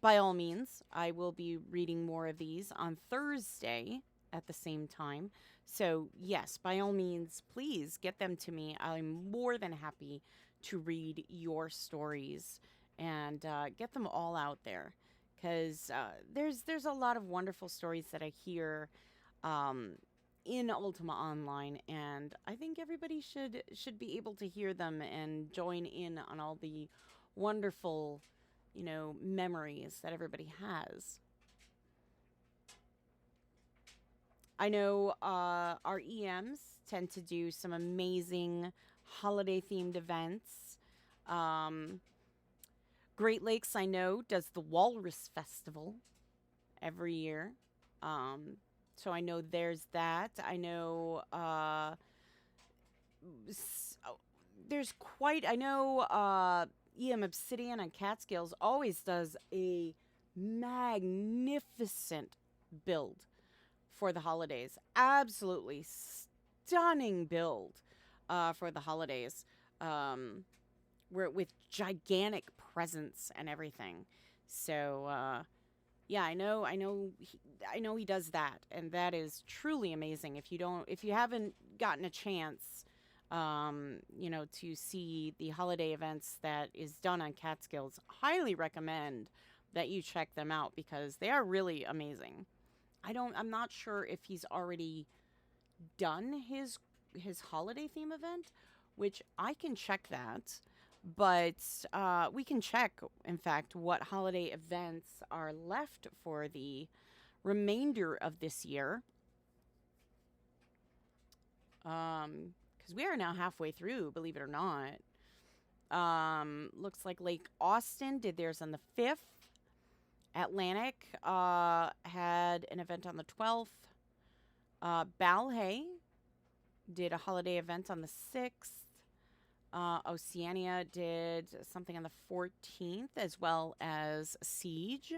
by all means, I will be reading more of these on Thursday at the same time. So yes, by all means, please get them to me. I'm more than happy to read your stories and get them all out there, because there's a lot of wonderful stories that I hear in Ultima Online, and I think everybody should be able to hear them and join in on all the wonderful, memories that everybody has. I know our EMs tend to do some amazing holiday themed events. Great Lakes, I know, does the Walrus Festival every year. So I know there's that. I know I know EM Obsidian on Catskills always does a magnificent build for the holidays. Absolutely stunning build for the holidays. Where with gigantic presents and everything. So yeah, I know he does that, and that is truly amazing. If you haven't gotten a chance, to see the holiday events that is done on Catskills, highly recommend that you check them out because they are really amazing. I'm not sure if he's already done his holiday theme event, which I can check that. But we can check, in fact, what holiday events are left for the remainder of this year. Because we are now halfway through, believe it or not. Looks like Lake Austin did theirs on the 5th. Atlantic had an event on the 12th. Balhay did a holiday event on the 6th. Oceania did something on the 14th, as well as Siege.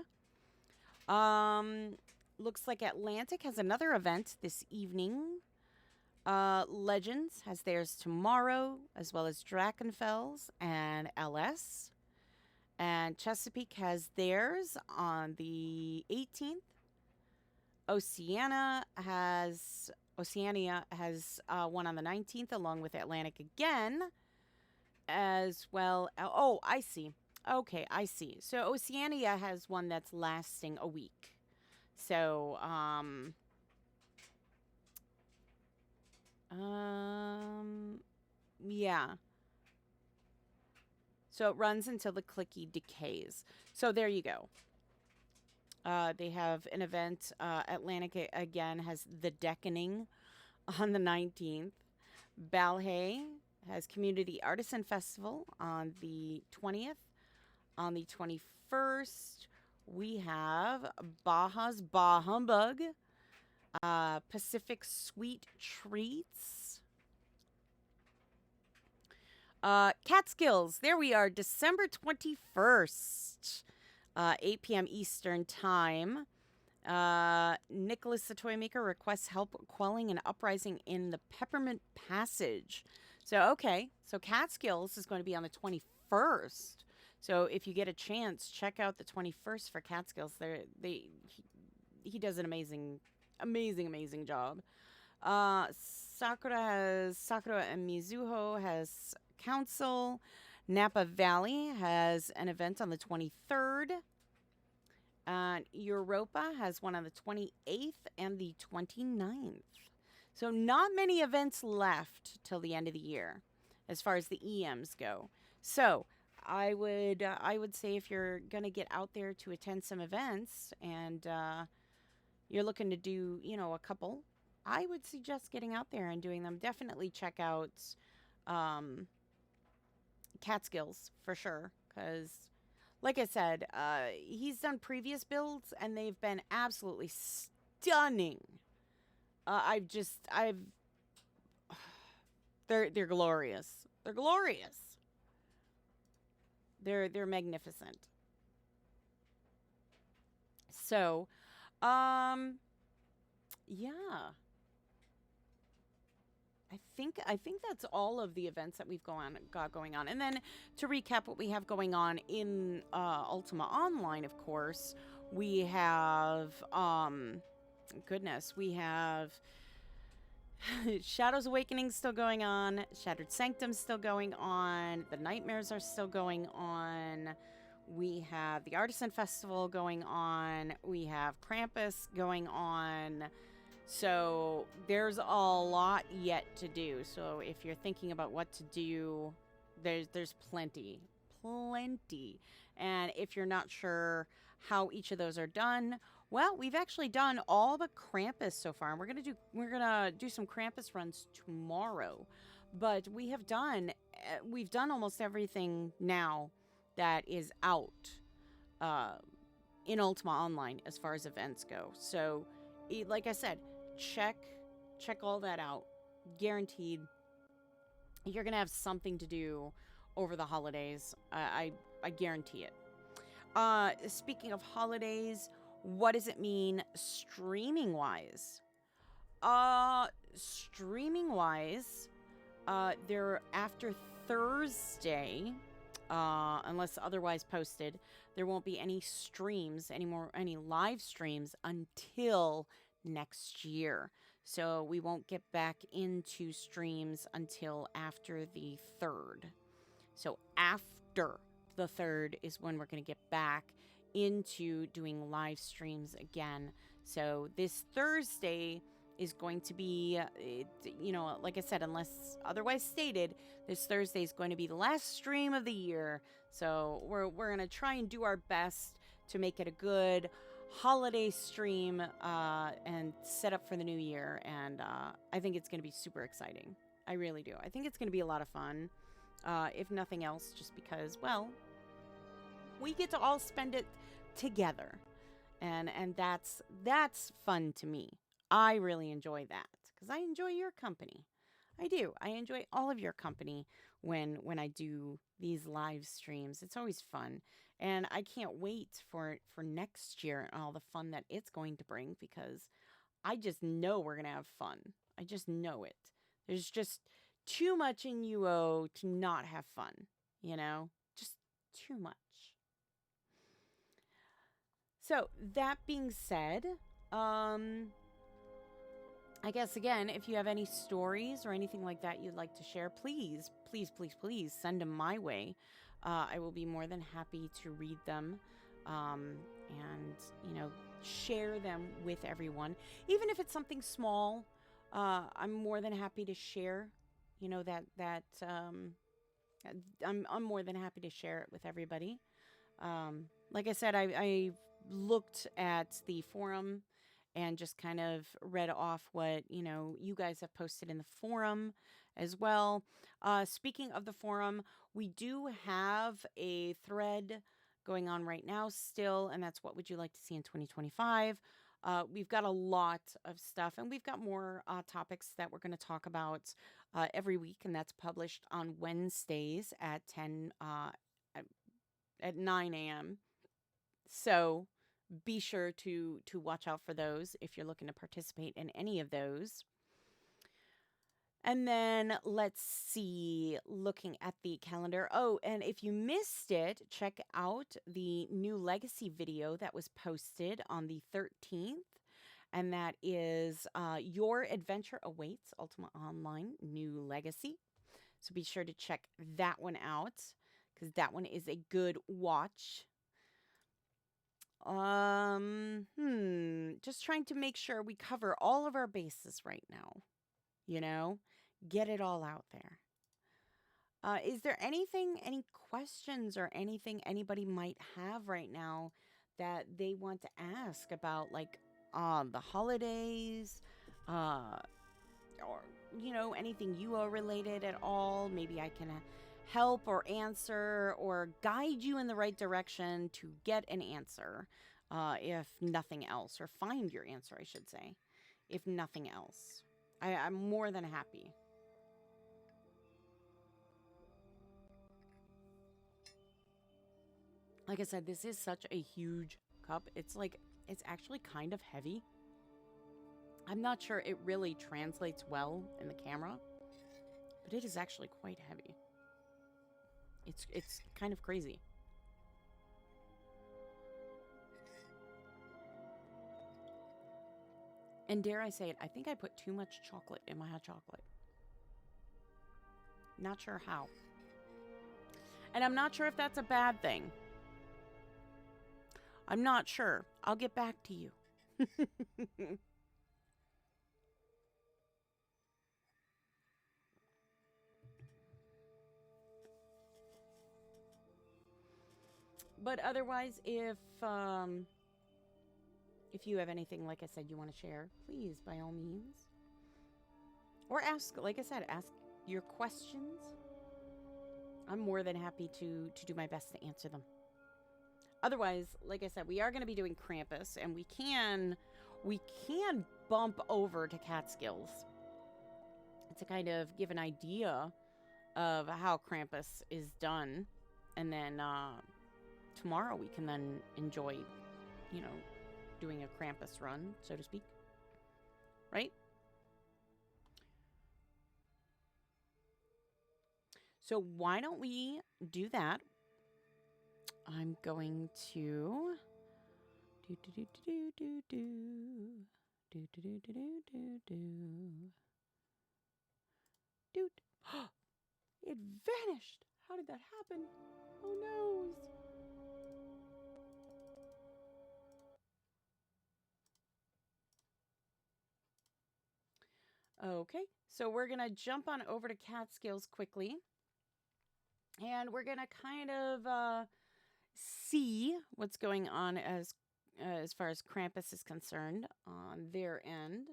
Looks like Atlantic has another event this evening. Legends has theirs tomorrow, as well as Drakenfels and LS. And Chesapeake has theirs on the 18th. Oceania has one on the 19th, along with Atlantic again. As well. Oh, I see. Okay, I see. So Oceania has one that's lasting a week. So, yeah. So it runs until the clicky decays. So there you go. They have an event. Atlantic again has the Deckening on the 19th. Balhay has Community Artisan Festival on the 20th. On the 21st, we have Baja's Bah Humbug, Pacific Sweet Treats, Catskills. There we are, December 21st, 8 p.m. Eastern Time. Nicholas the Toymaker requests help quelling an uprising in the Peppermint Passage. So, okay. So Catskills is going to be on the 21st. So if you get a chance, check out the 21st for Catskills. He does an amazing job. Sakura and Mizuho has Council. Napa Valley has an event on the 23rd. Europa has one on the 28th and the 29th. So not many events left till the end of the year as far as the EMs go. So I would say if you're going to get out there to attend some events and you're looking to do, a couple, I would suggest getting out there and doing them. Definitely check out Catskills for sure, because like I said, he's done previous builds and they've been absolutely stunning. They're glorious. They're glorious. They're magnificent. So, yeah. I think that's all of the events that we've got going on. And then to recap what we have going on in Ultima Online, of course, we have we have Shadows Awakening still going on, Shattered Sanctum still going on, the Nightmares are still going on. We have the Artisan Festival going on. We have Krampus going on. So there's a lot yet to do. So if you're thinking about what to do, there's plenty. And if you're not sure how each of those are done, well, we've actually done all but Krampus so far, and we're gonna do some Krampus runs tomorrow. But we've done almost everything now that is out in Ultima Online as far as events go. So, like I said, check all that out. Guaranteed, you're gonna have something to do over the holidays. I guarantee it. Speaking of holidays, What does it mean streaming wise? Streaming wise, they're after Thursday, unless otherwise posted, there won't be any streams anymore, any live streams until next year. So we won't get back into streams until after the 3rd. So after the 3rd is when we're going to get back into doing live streams again. So this Thursday is going to be, like I said, unless otherwise stated, this Thursday is going to be the last stream of the year. So we're going to try and do our best to make it a good holiday stream and set up for the new year. And I think it's going to be super exciting. I really do. I think it's going to be a lot of fun. If nothing else, just because, well, we get to all spend it together. And that's fun to me. I really enjoy that because I enjoy your company. I do. I enjoy all of your company when I do these live streams. It's always fun. And I can't wait for next year and all the fun that it's going to bring because I just know we're going to have fun. I just know it. There's just too much in UO to not have fun, Just too much. So, that being said, I guess, again, if you have any stories or anything like that you'd like to share, please send them my way. I will be more than happy to read them and, share them with everyone. Even if it's something small, I'm more than happy to share, I'm more than happy to share it with everybody. Like I said, I looked at the forum and just kind of read off what, you guys have posted in the forum as well. Speaking of the forum, we do have a thread going on right now still, and that's what would you like to see in 2025. We've got a lot of stuff, and we've got more topics that we're going to talk about every week, and that's published on Wednesdays at 9 a.m. So be sure to watch out for those if you're looking to participate in any of those. And then let's see, looking at the calendar. Oh, and if you missed it, check out the new legacy video that was posted on the 13th. And that is Your Adventure Awaits, Ultima Online New Legacy. So be sure to check that one out because that one is a good watch. Just trying to make sure we cover all of our bases right now. Get it all out there. Is there any questions or anything anybody might have right now that they want to ask about, like, the holidays, or, anything UO related at all? Maybe I can help or answer or guide you in the right direction to get an answer, if nothing else, or find your answer, I should say, if nothing else. I'm more than happy. Like I said, this is such a huge cup. It's actually kind of heavy. I'm not sure it really translates well in the camera, but it is actually quite heavy. It's kind of crazy. And dare I say it, I think I put too much chocolate in my hot chocolate. Not sure how. And I'm not sure if that's a bad thing. I'm not sure. I'll get back to you. But otherwise, if you have anything, like I said, you want to share, please, by all means. Or ask, like I said, ask your questions. I'm more than happy to do my best to answer them. Otherwise, like I said, we are going to be doing Krampus, and we can bump over to Catskills to kind of give an idea of how Krampus is done, and then tomorrow we can then enjoy, doing a Krampus run, so to speak. Right? So why don't we do that? I'm going to do do do do do do do do do do do do do. It vanished. How did that happen? Oh no. Okay, so we're gonna jump on over to Catskills quickly, and we're gonna kind of see what's going on as far as Krampus is concerned on their end.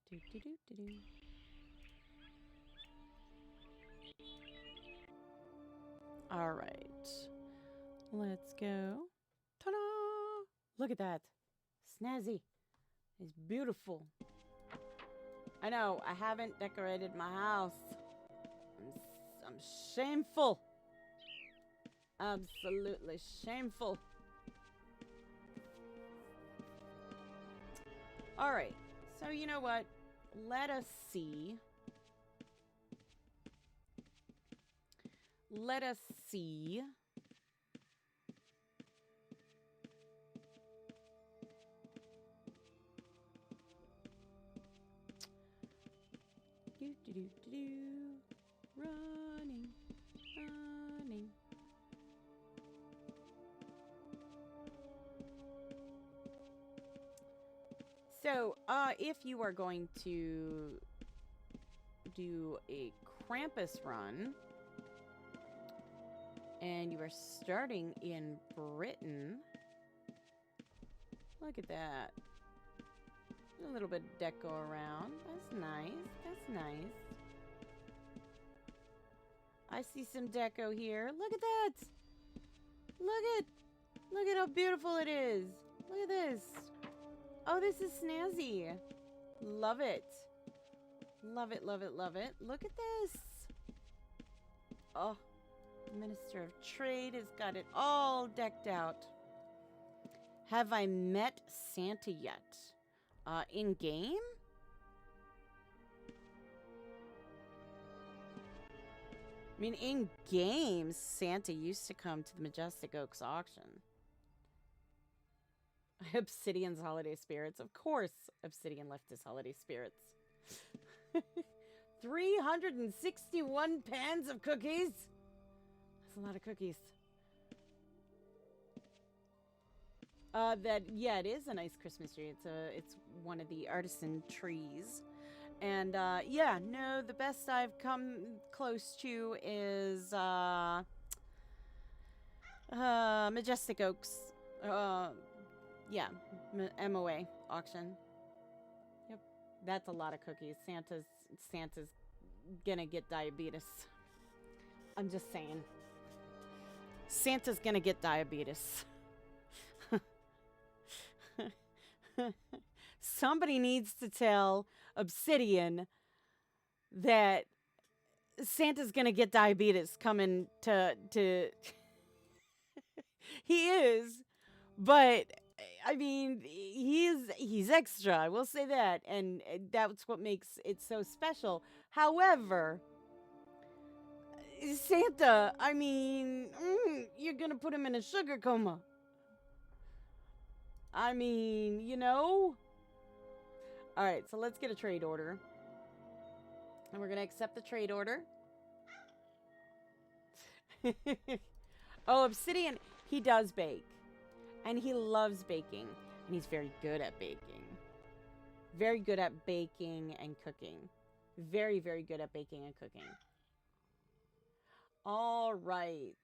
Do do do do do. All right, let's go. Ta-da! Look at that, snazzy. It's beautiful. I know I haven't decorated my house. I'm shameful. Absolutely shameful. All right. So you know what? Let us see. Let us see. Do do do do do. Running, running. So, if you are going to do a Krampus run, and you are starting in Britain, look at that. A little bit of deco around. That's nice. That's nice. I see some deco here. Look at that. Look at how beautiful it is. Look at this. Oh, this is snazzy. Love it. Love it, love it, love it. Look at this. Oh, Minister of Trade has got it all decked out. Have I met Santa yet? In game? I mean, in game, Santa used to come to the Majestic Oaks auction. Obsidian's holiday spirits. Of course, Obsidian left his holiday spirits. 361 pans of cookies. That's a lot of cookies. Yeah, it is a nice Christmas tree. It's one of the artisan trees. And yeah, no, the best I've come close to is Majestic Oaks. Yeah, MOA auction. Yep, that's a lot of cookies. Santa's gonna get diabetes. I'm just saying. Santa's gonna get diabetes. Somebody needs to tell Obsidian that Santa's gonna get diabetes coming to he is, but I mean he's extra, I will say that, and that's what makes it so special. However, Santa, I mean, you're gonna put him in a sugar coma. I mean, you know. Alright, so let's get a trade order. And we're going to accept the trade order. Oh, Obsidian, he does bake. And he loves baking. And he's very good at baking. Very good at baking and cooking. Very, very good at baking and cooking. Alright.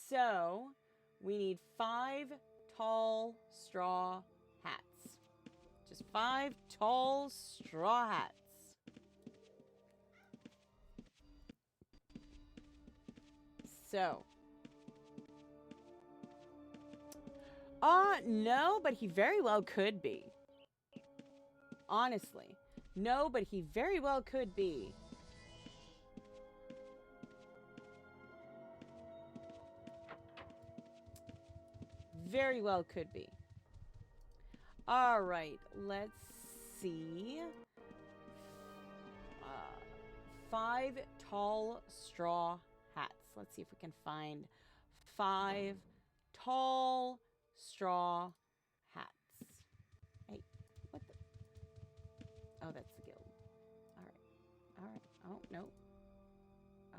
So, we need 5 tall straw hats. Just 5 tall straw hats. So. No, but he very well could be. Honestly. No, but he very well could be. Very well could be. All right, let's see. 5 tall straw hats. Let's see if we can find 5 tall straw hats. Hey, what the? Oh, that's the guild. All right. All right. Oh, no.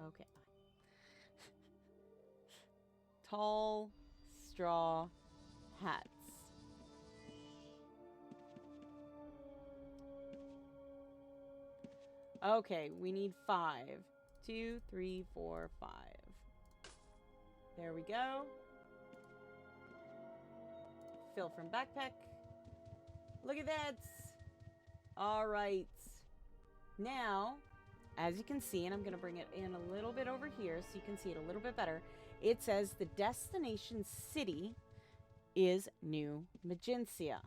Okay. Tall straw hats. Okay, we need 5. 2, 3, 4, 5. There we go. Fill from backpack. Look at that. All right. Now, as you can see, and I'm going to bring it in a little bit over here so you can see it a little bit better. It says the destination city is New Magencia.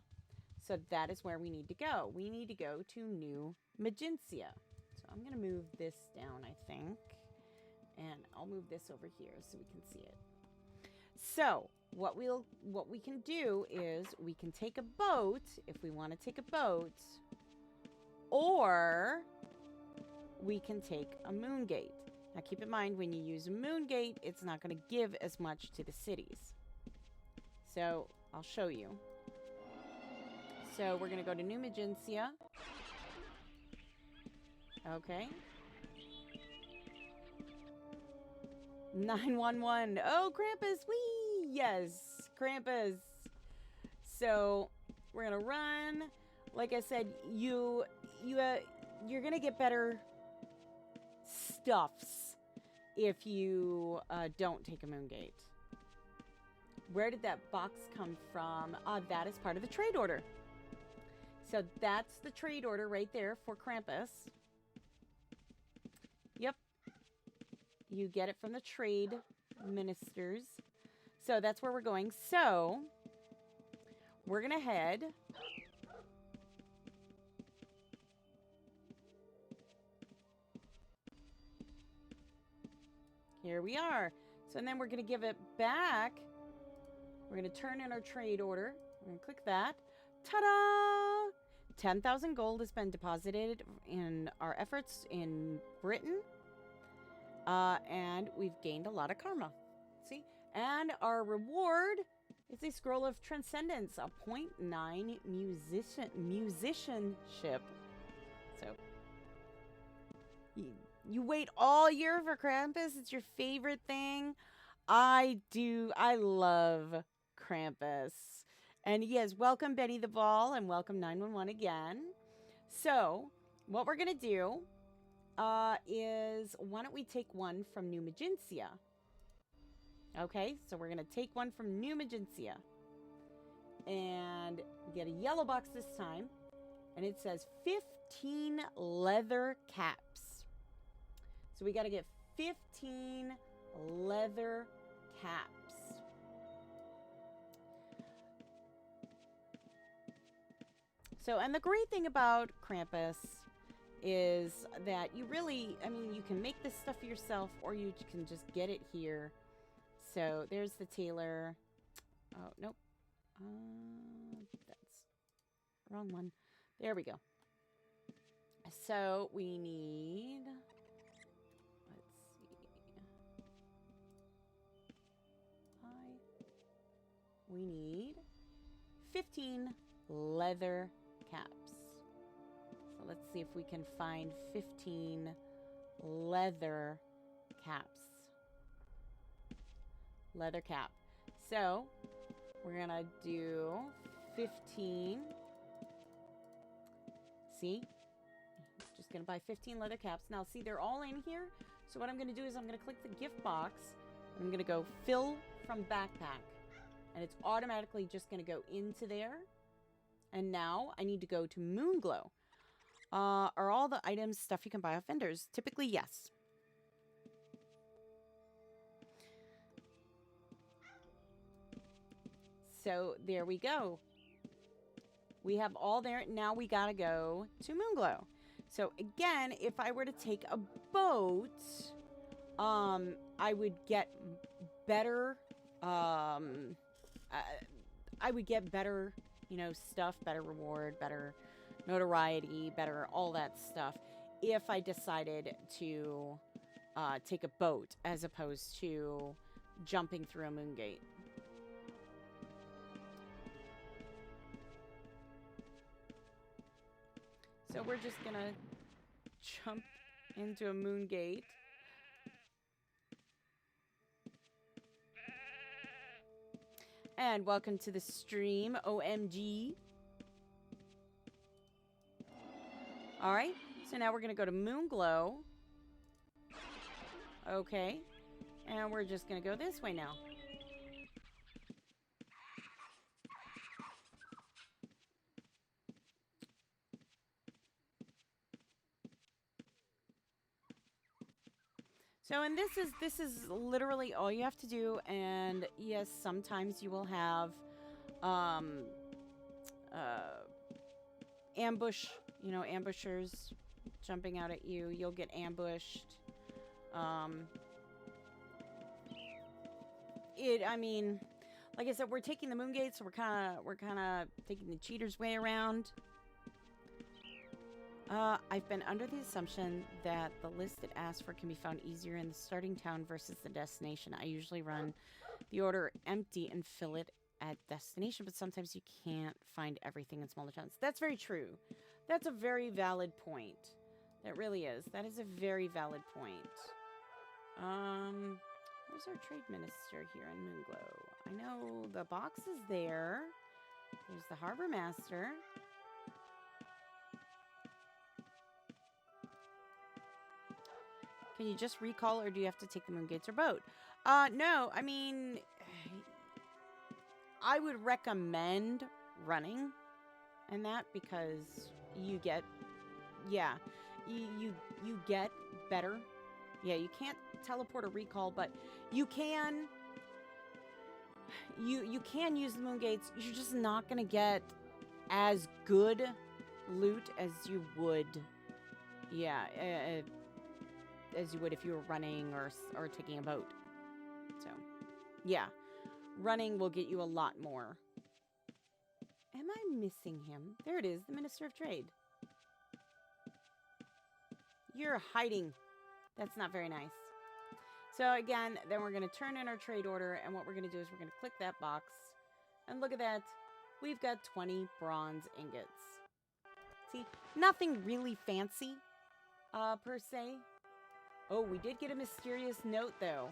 So that is where we need to go. We need to go to New Magencia. So I'm going to move this down, I think. And I'll move this over here so we can see it. So what we can do is we can take a boat if we want to take a boat, or we can take a moon gate. Now keep in mind, when you use a moon gate, it's not going to give as much to the cities. So I'll show you. So we're going to go to New Magencia. Okay. 911. Oh, Krampus. Whee! Yes, Krampus. So we're going to run. Like I said, you're going to get better stuffs if you don't take a moon gate. Where did that box come from? That is part of the trade order. So that's the trade order right there for Krampus. Yep. You get it from the trade ministers. So that's where we're going. So we're going to head. Here we are. So then we're going to give it back. We're going to turn in our trade order. We're going to click that. Ta-da! 10,000 gold has been deposited in our efforts in Britain. And we've gained a lot of karma. See? And our reward is a scroll of transcendence, a 0.9 musicianship. So you wait all year for Krampus? It's your favorite thing? I do. I love Krampus. And yes, welcome Betty the Ball and welcome 911 again. So what we're going to do is, why don't we take one from New Magencia? Okay, so we're going to take one from New Magencia. And get a yellow box this time. And it says 15 leather caps. So we got to get 15 leather caps. So, and the great thing about Krampus is that you really, I mean, you can make this stuff yourself or you can just get it here. So there's the tailor. Oh, nope. That's wrong one. There we go. So we need, let's see. We need 15 leather caps. So let's see if we can find 15 leather caps. Leather cap. So we're gonna do 15. See? Just gonna buy 15 leather caps. Now see, they're all in here. So what I'm gonna do is I'm gonna click the gift box. I'm gonna go fill from backpack. And it's automatically just gonna go into there. And now I need to go to Moonglow. Are all the items stuff you can buy off vendors? Typically, yes. So there we go. We have all there. Now we gotta go to Moonglow. So again, if I were to take a boat, I would get better, I would get better, you know, stuff, better reward, better notoriety, better all that stuff if I decided to take a boat as opposed to jumping through a moon gate. So we're just gonna jump into a moon gate. And welcome to the stream, OMG. All right, so now we're gonna go to Moonglow. Okay, and we're just gonna go this way now. So, and this is literally all you have to do. And yes, sometimes you will have ambush, you know, ambushers jumping out at you. You'll get ambushed. I mean, like I said, we're taking the moon gate, so we're kind of taking the cheater's way around. I've been under the assumption that the list it asks for can be found easier in the starting town versus the destination. I usually run the order empty and fill it at destination, but sometimes you can't find everything in smaller towns. That's very true. That's a very valid point. That really is. That is a very valid point. Where's our trade minister here in Moonglow? I know the box is there. There's the harbor master. Can you just recall, or do you have to take the moon gates or boat? No, I mean, I would recommend running and that because you get, yeah, you get better. Yeah, you can't teleport or recall, but you can use the moon gates. You're just not gonna get as good loot as you would, yeah, as you would if you were running or taking a boat. So, yeah, running will get you a lot more. Am I missing him? There it is, the Minister of Trade. You're hiding. That's not very nice. So again, then we're going to turn in our trade order, and what we're going to do is we're going to click that box, and look at that. We've got 20 bronze ingots. See, nothing really fancy, per se. Oh, we did get a mysterious note, though.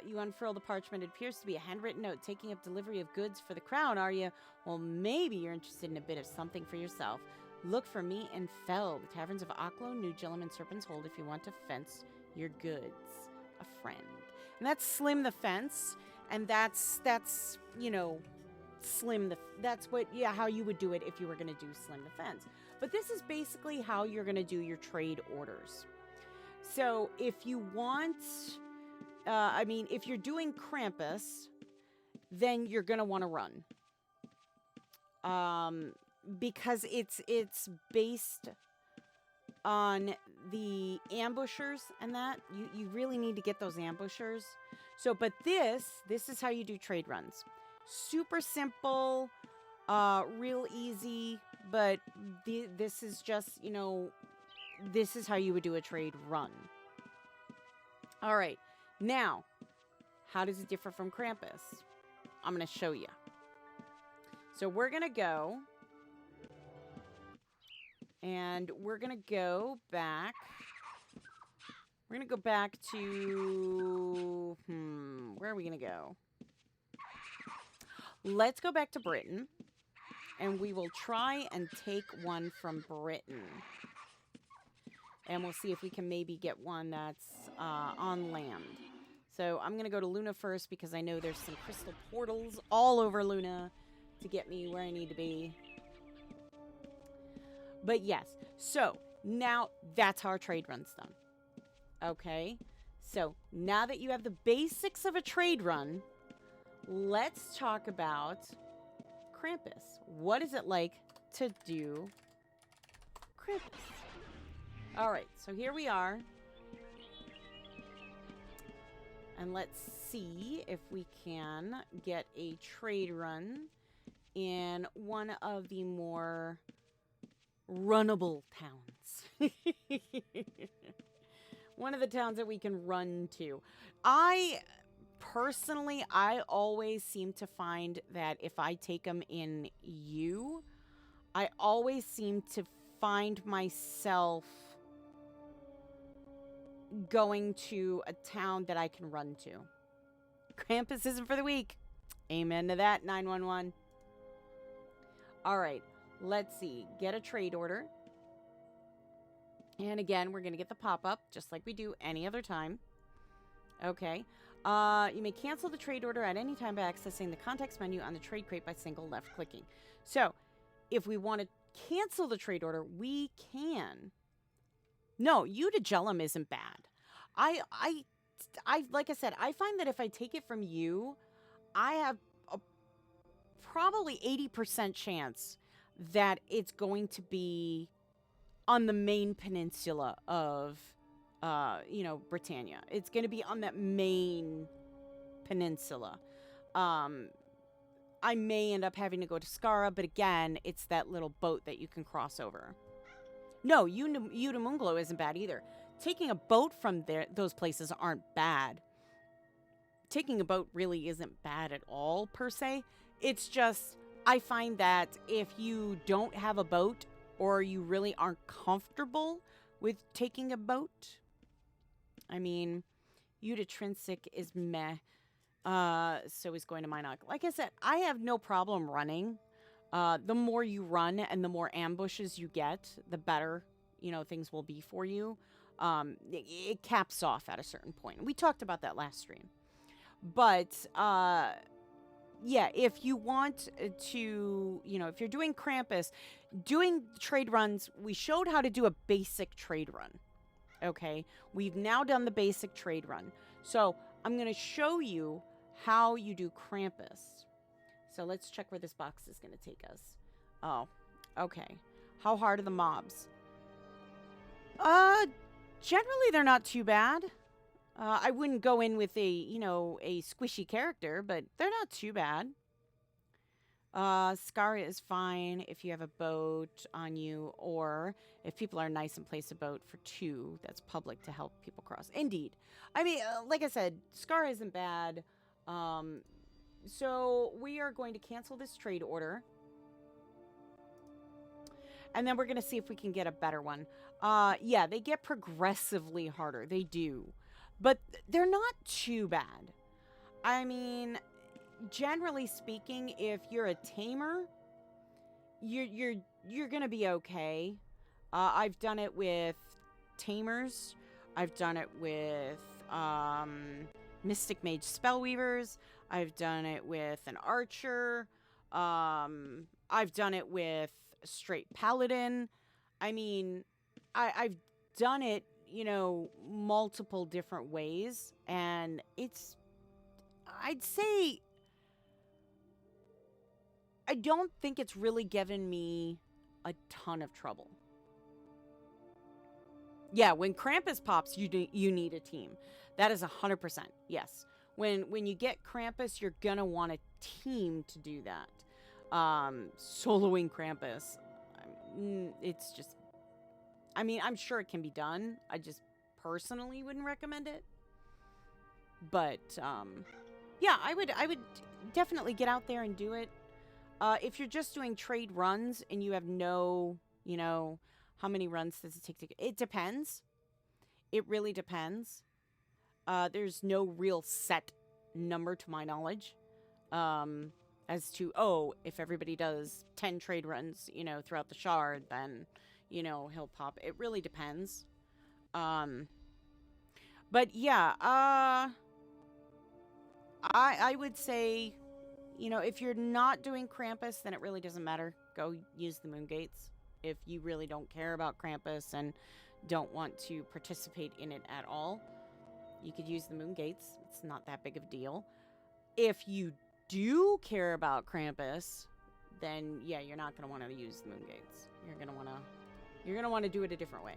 You unfurl the parchment. It appears to be a handwritten note. Taking up delivery of goods for the crown, are you? Well, maybe you're interested in a bit of something for yourself. Look for me in Fell, the taverns of Aklo, New Gillum, and Serpent's Hold if you want to fence your goods. A friend. And that's Slim the Fence. And that's you know, Slim the... That's what, yeah, how you would do it if you were going to do Slim the Fence. But this is basically how you're going to do your trade orders. So if you want... I mean, if you're doing Krampus, then you're going to want to run. Because it's based on the ambushers and that. You really need to get those ambushers. So, but this is how you do trade runs. Super simple, real easy, but this is just, you know, this is how you would do a trade run. All right. Now, how does it differ from Krampus? I'm going to show you. So we're going to go, and we're going to go back. We're going to go back to, where are we going to go? Let's go back to Britain, and we will try and take one from Britain. And we'll see if we can maybe get one that's on land. So I'm going to go to Luna first because I know there's some crystal portals all over Luna to get me where I need to be. But yes, so now that's how our trade run's done. Okay, so now that you have the basics of a trade run, let's talk about Krampus. What is it like to do Krampus? All right, so here we are. And let's see if we can get a trade run in one of the more runnable towns. One of the towns that we can run to. Personally, I always seem to find that if I take them in U, I always seem to find myself going to a town that I can run to. Krampus isn't for the weak. Amen to that, 911. All right, let's see. Get a trade order. And again, we're going to get the pop-up, just like we do any other time. Okay. You may cancel the trade order at any time by accessing the context menu on the trade crate by single left-clicking. So, if we want to cancel the trade order, we can. No, Utagellum isn't bad. I like I said, I find that if I take it from you, I have a probably 80% chance that it's going to be on the main peninsula of, Britannia. It's going to be on that main peninsula. I may end up having to go to Skara, but again, it's that little boat that you can cross over. No, Utamunglo isn't bad either. Taking a boat from those places aren't bad. Taking a boat really isn't bad at all, per se. It's just, I find that if you don't have a boat or you really aren't comfortable with taking a boat, I mean, Utatrinsic is meh. So he's going to Minot. Like I said, I have no problem running. The more you run and the more ambushes you get, the better, things will be for you. It caps off at a certain point. We talked about that last stream. But, yeah, if you want to, if you're doing Krampus, doing trade runs, we showed how to do a basic trade run. Okay? We've now done the basic trade run. So, I'm going to show you how you do Krampus. So, let's check where this box is going to take us. Oh, okay. How hard are the mobs? Generally, they're not too bad. I wouldn't go in with a squishy character, but they're not too bad. Skara is fine if you have a boat on you, or if people are nice and place a boat for 2 that's public to help people cross. Indeed. I mean, like I said, Skara isn't bad. So we are going to cancel this trade order. And then we're going to see if we can get a better one. Yeah, they get progressively harder. They do. But they're not too bad. I mean, generally speaking, if you're a tamer, you're going to be okay. I've done it with tamers. I've done it with Mystic Mage Spellweavers. I've done it with an archer. I've done it with straight paladin. I mean, I've done it, multiple different ways, and I'd say, I don't think it's really given me a ton of trouble. Yeah, when Krampus pops, you need a team. That is 100%, yes. When you get Krampus, you're gonna want a team to do that. Soloing Krampus, it's just, I mean, I'm sure it can be done. I just personally wouldn't recommend it. But, yeah, I would definitely get out there and do it. If you're just doing trade runs and you have no, how many runs does it take to... It depends. It really depends. There's no real set number to my knowledge. As to, if everybody does 10 trade runs, throughout the shard, then, he'll pop. It really depends. But yeah, I would say, if you're not doing Krampus, then it really doesn't matter. Go use the Moon Gates. If you really don't care about Krampus and don't want to participate in it at all, you could use the Moon Gates. It's not that big of a deal. If you do care about Krampus, then yeah, you're not going to want to use the moon gates. You're going to want to do it a different way.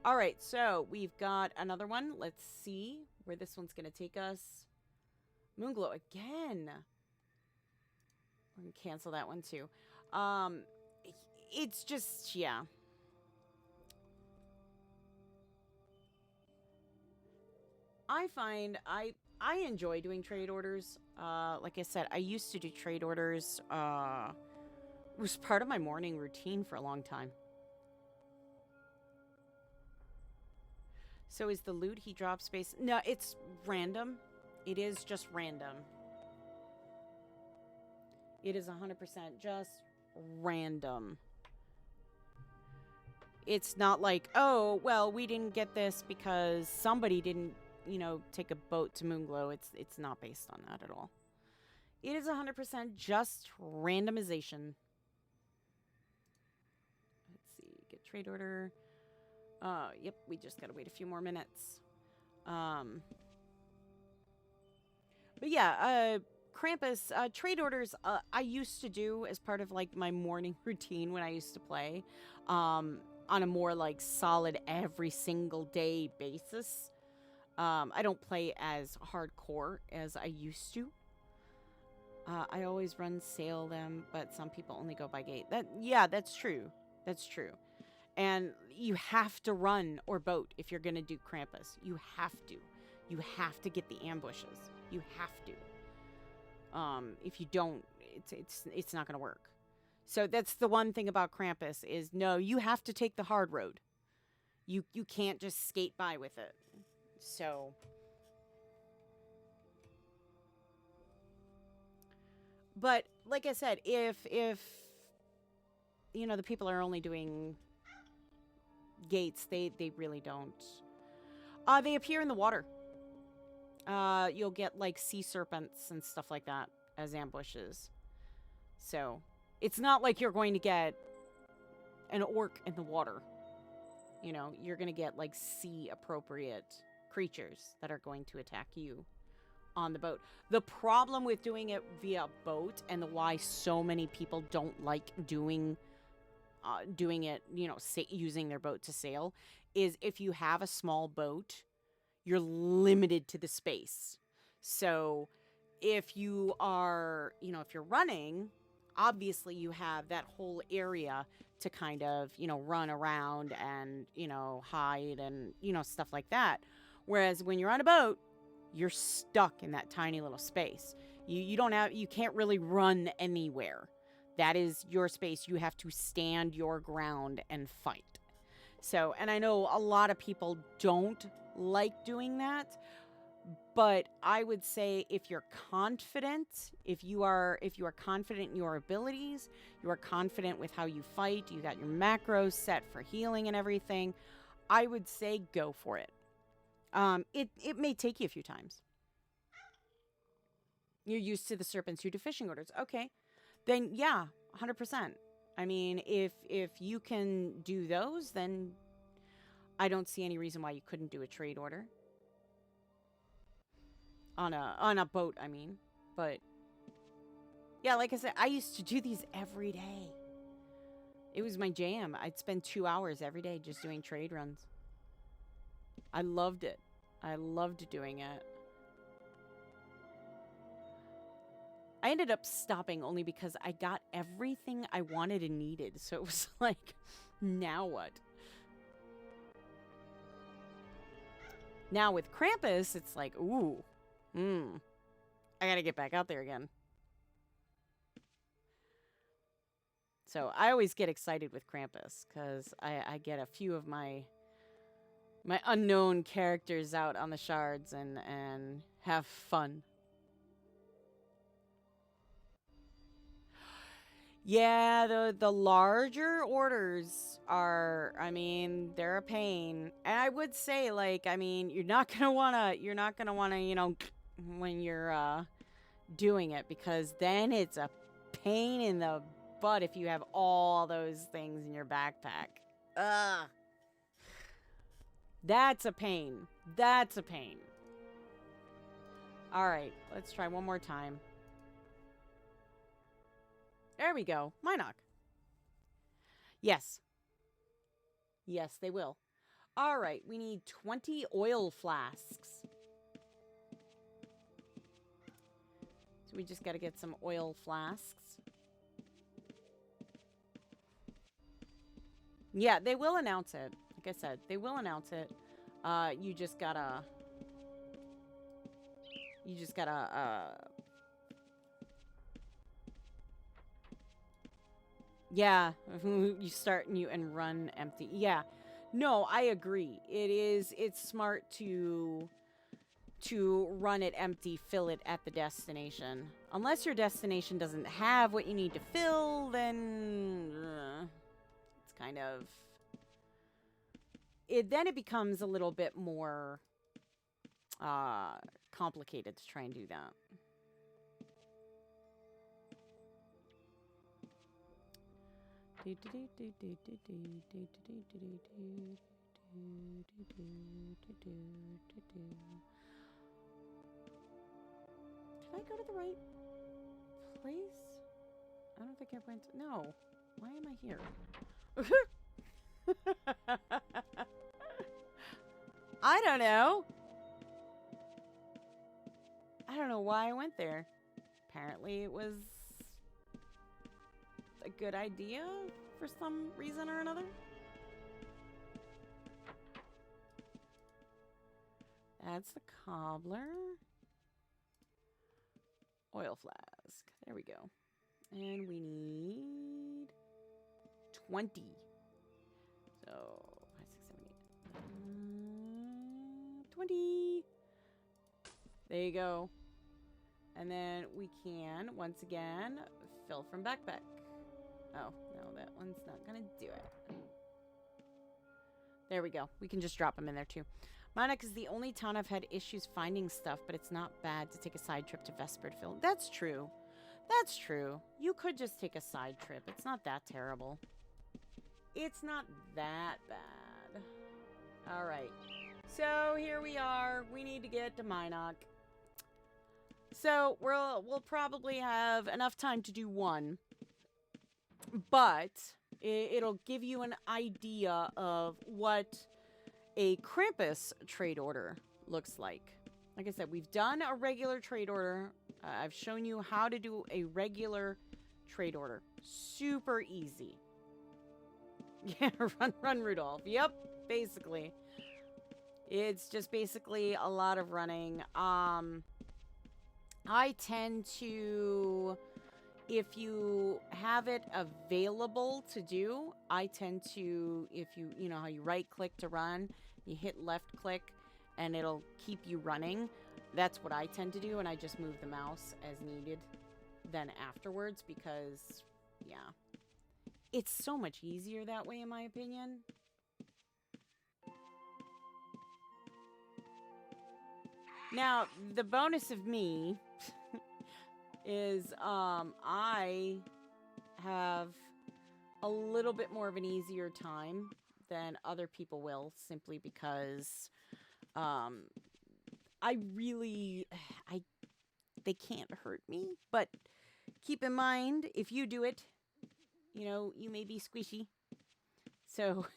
All right, so we've got another one. Let's see where this one's going to take us. Moonglow again. We're going to cancel that one too. It's just, yeah. I find I enjoy doing trade orders. Like I said, I used to do trade orders. It was part of my morning routine for a long time. So is the loot he drops space? No, it's random. It is just random. It is 100% just random. It's not like, oh, well, we didn't get this because somebody didn't, you know, take a boat to Moonglow. It's not based on that at all. It is 100% just randomization. Let's see. Get trade order. Yep, we just gotta wait a few more minutes. But yeah, Krampus, trade orders, I used to do as part of, like, my morning routine when I used to play, on a more, like, solid every single day basis. I don't play as hardcore as I used to. I always run sale them, but some people only go by gate. Yeah, that's true. That's true. And you have to run or boat if you're going to do Krampus. You have to. You have to get the ambushes. You have to. If you don't, it's not going to work. So that's the one thing about Krampus is, no, you have to take the hard road. You can't just skate by with it. So, but like I said, if you know, the people are only doing gates, they really don't. They appear in the water. You'll get like sea serpents and stuff like that as ambushes. So, it's not like you're going to get an orc in the water. You know, you're going to get like sea appropriate creatures that are going to attack you on the boat. The problem with doing it via boat, and why so many people don't like doing it, you know, using their boat to sail, is if you have a small boat, you're limited to the space. So if you are, you know, if you're running, obviously you have that whole area to kind of, you know, run around and, you know, hide and, you know, stuff like that. Whereas when you're on a boat, you're stuck in that tiny little space. You can't really run anywhere. That is your space. You have to stand your ground and fight. So, and I know a lot of people don't like doing that, but I would say if you're confident, if you are confident in your abilities, you are confident with how you fight, you got your macros set for healing and everything, I would say go for it. It may take you a few times. You're used to the serpents, you do fishing orders. Okay. Then yeah, 100%. I mean, if you can do those, then I don't see any reason why you couldn't do a trade order. On a boat, I mean. But yeah, like I said, I used to do these every day. It was my jam. I'd spend 2 hours every day just doing trade runs. I loved it. I loved doing it. I ended up stopping only because I got everything I wanted and needed. So it was like, now what? Now with Krampus, it's like, ooh, I gotta get back out there again. So I always get excited with Krampus because I get a few of my unknown characters out on the shards and have fun. Yeah, the larger orders are, I mean, they're a pain. And I would say, like, I mean, you're not gonna wanna, you know, when you're doing it, because then it's a pain in the butt if you have all those things in your backpack. Ugh. That's a pain. That's a pain. All right, let's try one more time. There we go. Minoc. Yes. Yes, they will. All right, we need 20 oil flasks. So we just got to get some oil flasks. Yeah, they will announce it. Like I said, they will announce it. You just gotta... Yeah, you start and run empty. Yeah. No, I agree. It's smart to run it empty, fill it at the destination. Unless your destination doesn't have what you need to fill, then it's kind of... Then it becomes a little bit more complicated to try and do that. Did I go to the right place? I don't think I went... No. Why am I here? I don't know. I don't know why I went there. Apparently it was a good idea for some reason or another. That's the cobbler. Oil flask. There we go. And we need 20. So 5, 6, 7, 8. 20. There you go. And then we can, once again, fill from backpack. Oh, no, that one's not going to do it. There we go. We can just drop them in there, too. Minoc is the only town I've had issues finding stuff, but it's not bad to take a side trip to Vesper to fill. That's true. That's true. You could just take a side trip. It's not that terrible. It's not that bad. All right. So here we are. We need to get to Minoc. So we'll probably have enough time to do one. But it'll give you an idea of what a Krampus trade order looks like. Like I said, we've done a regular trade order. I've shown you how to do a regular trade order. Super easy. Yeah, run, Rudolph. Yep, basically. It's just basically a lot of running. I tend to, if you have it available to do, I tend to, if you know how you right click to run, you hit left click and it'll keep you running. That's what I tend to do, and I just move the mouse as needed then afterwards because, yeah. It's so much easier that way, in my opinion. Now, the bonus of me is I have a little bit more of an easier time than other people will, simply because they can't hurt me. But keep in mind, if you do it, you know, you may be squishy. So,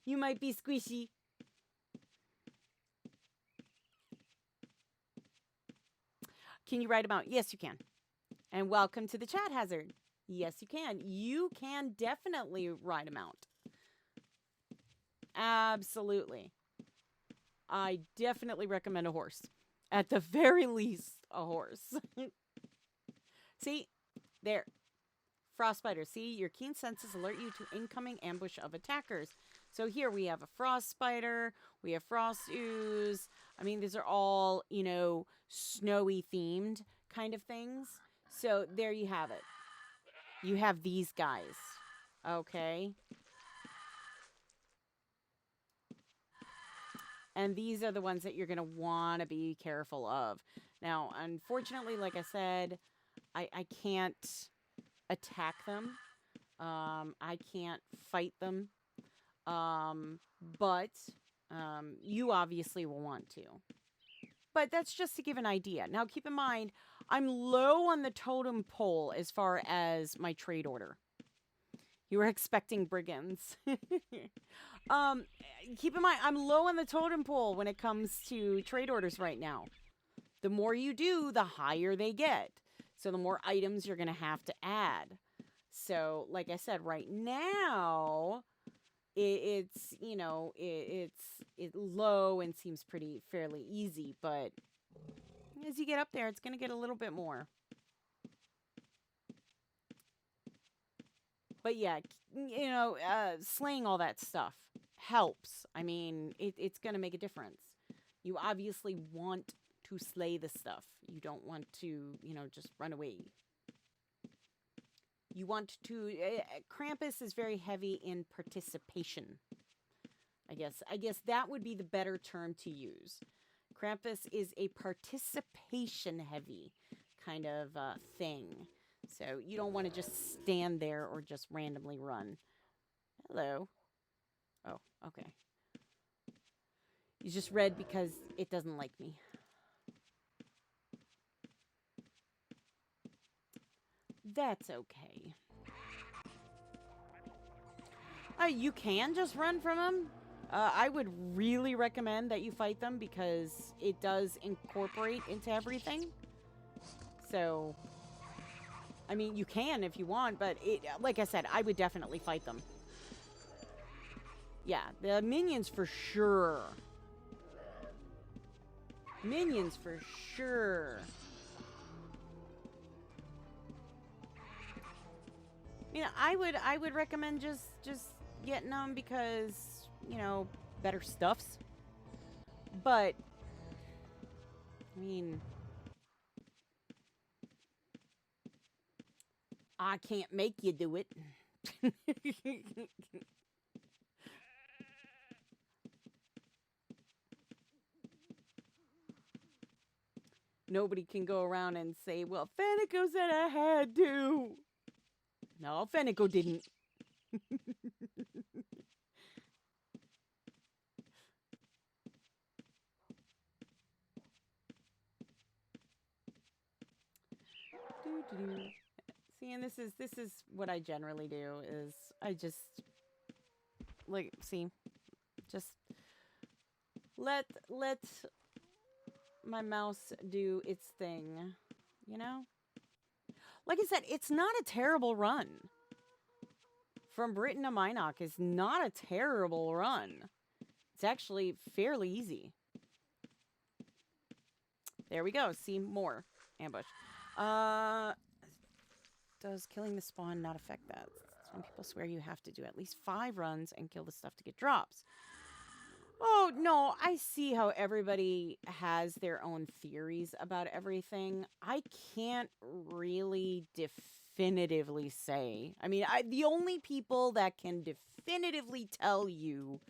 you might be squishy. Can you write them out? Yes, you can. And welcome to the chat hazard. Yes, you can. You can definitely write them out. Absolutely. I definitely recommend a horse. At the very least, a horse. See? There. Frostbiter. See? Your keen senses alert you to incoming ambush of attackers. So here we have a Frostbiter. We have Frost Ooze. I mean, these are all, you know, snowy themed kind of things. So there you have it. You have these guys. Okay. And these are the ones that you're going to want to be careful of. Now, unfortunately, like I said, I can't attack them. I can't fight them. But you obviously will want to. But that's just to give an idea. Now, keep in mind, I'm low on the totem pole as far as my trade order. You were expecting brigands. um, keep in mind, I'm low on the totem pole when it comes to trade orders right now. The more you do, the higher they get. So the more items you're going to have to add. So, like I said, right now, it's, you know, it's low and seems fairly easy. But as you get up there, it's going to get a little bit more. But yeah, you know, slaying all that stuff helps. I mean, it's going to make a difference. You obviously want to slay the stuff. You don't want to, you know, just run away. You want to... Krampus is very heavy in participation. I guess that would be the better term to use. Krampus is a participation-heavy kind of thing. So you don't want to just stand there or just randomly run. Hello. Oh, okay. You just read because it doesn't like me. That's okay. You can just run from them. I would really recommend that you fight them because it does incorporate into everything. So, I mean, you can if you want, but like I said, I would definitely fight them. Yeah, the minions for sure. Minions for sure. You know, I would recommend just getting them because, you know, better stuffs. But I mean, I can't make you do it. Nobody can go around and say, well, Fenneko said I had to. No, Fenneko didn't. See, and this is what I generally do is I just like just let my mouse do its thing, you know? Like I said, it's not a terrible run. From Britain to Minok is not a terrible run. It's actually fairly easy. There we go. See more. Ambush. Does killing the spawn not affect that? Some people swear you have to do at least 5 runs and kill the stuff to get drops. Oh, no, I see how everybody has their own theories about everything. I can't really definitively say. I mean, the only people that can definitively tell you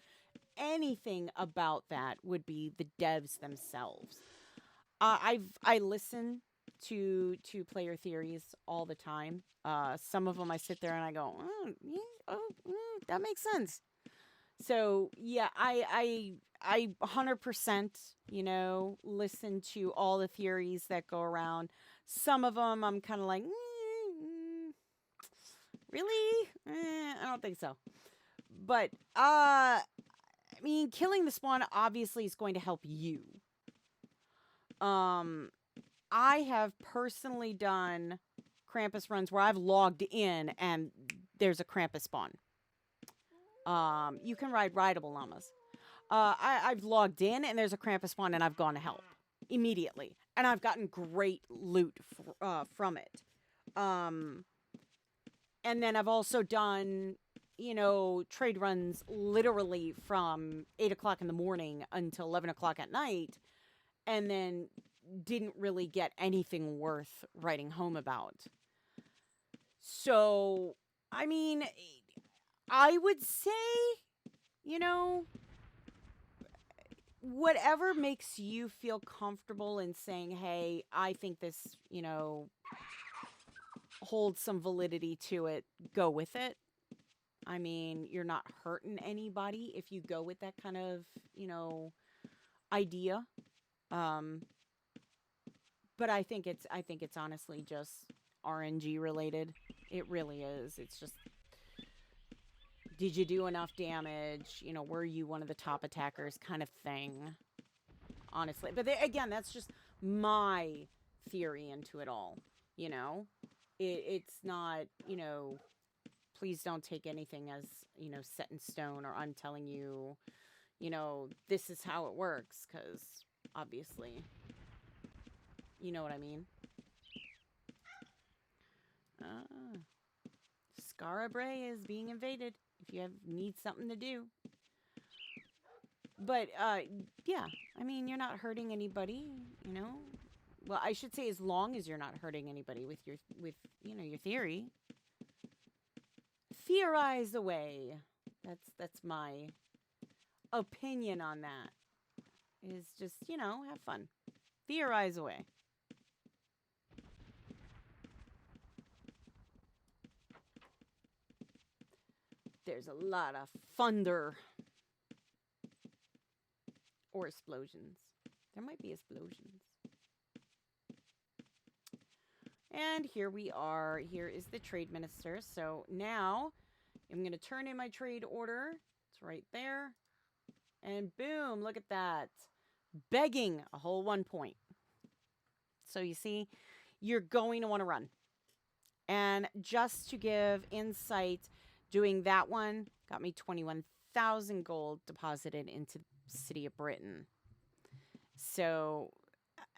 anything about that would be the devs themselves. I listen to player theories all the time. Some of them I sit there and I go, that makes sense. So yeah, I 100%, you know, listen to all the theories that go around. Some of them I'm kind of like, really? I don't think so. But I mean, killing the spawn obviously is going to help you. I have personally done Krampus runs where I've logged in and there's a Krampus spawn. You can ride rideable llamas. I've logged in and there's a Krampus spawn and I've gone to help immediately. And I've gotten great loot from it. And then I've also done, you know, trade runs literally from 8 o'clock in the morning until 11 o'clock at night. And then didn't really get anything worth writing home about. So, I mean, I would say, you know, whatever makes you feel comfortable in saying, hey, I think this, you know, holds some validity to it, go with it. I mean, you're not hurting anybody if you go with that kind of, you know, idea. But But I think it's honestly just RNG related. It really is. It's just, did you do enough damage? You know, were you one of the top attackers kind of thing? Honestly. But again, that's just my theory into it all, you know? It's not, you know, please don't take anything as, you know, set in stone, or I'm telling you, you know, this is how it works, because obviously, you know what I mean? Scarabray is being invaded if you need something to do. But, yeah, I mean, you're not hurting anybody, you know? Well, I should say as long as you're not hurting anybody with your, you know, your theory. Theorize away. That's my opinion on that. Is just, you know, have fun. Theorize away. There's a lot of thunder. Or explosions. There might be explosions. And here we are. Here is the trade minister. So now I'm going to turn in my trade order. It's right there. And boom, look at that. Begging a whole 1 point. So you see, you're going to want to run. And just to give insight, doing that one got me 21,000 gold deposited into the City of Britain. So,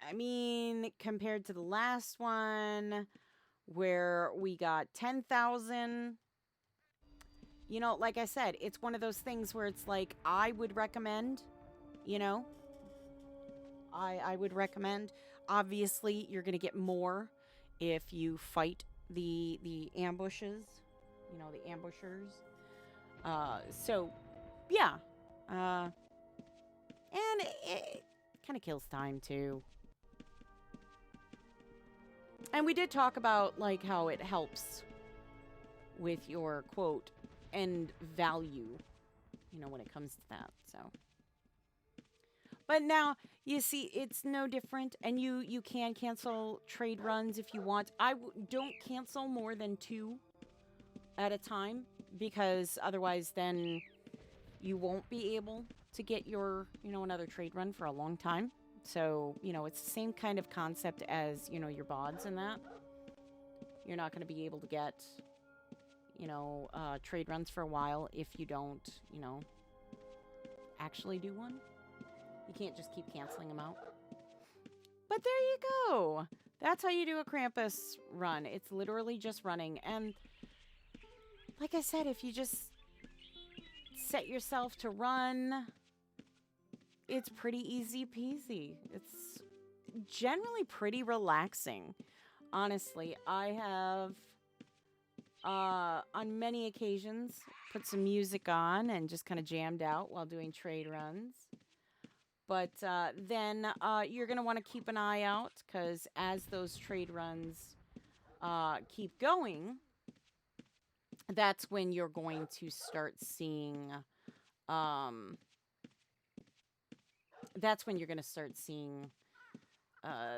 I mean, compared to the last one where we got 10,000, you know, like I said, it's one of those things where it's like, I would recommend, you know, I would recommend. Obviously, you're going to get more if you fight the ambushes, you know, the ambushers. So, yeah. And it kind of kills time, too. And we did talk about, like, how it helps with your, quote, end value, you know, when it comes to that, so. But now, you see, it's no different, and you can cancel trade runs if you want. Don't cancel more than 2 at a time, because otherwise then you won't be able to get your, you know, another trade run for a long time. So, you know, it's the same kind of concept as, you know, your bods and that. You're not going to be able to get, you know, trade runs for a while if you don't, you know, actually do one. You can't just keep canceling them out. But there you go. That's how you do a Krampus run. It's literally just running. And like I said, if you just set yourself to run, it's pretty easy peasy. It's generally pretty relaxing. Honestly, I have, on many occasions, put some music on and just kind of jammed out while doing trade runs. But then you're going to want to keep an eye out, because as those trade runs keep going, that's when you're going to start seeing, that's when you're going to start seeing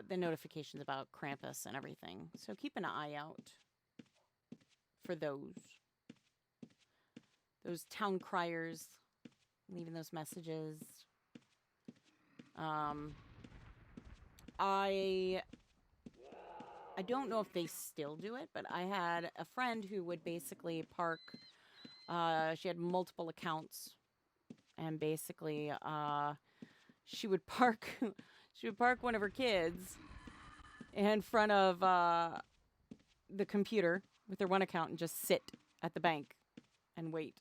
the notifications about Krampus and everything. So keep an eye out for those town criers leaving those messages. I don't know if they still do it, but I had a friend who would basically park, she had multiple accounts, and basically she would park one of her kids in front of the computer with their one account and just sit at the bank and wait.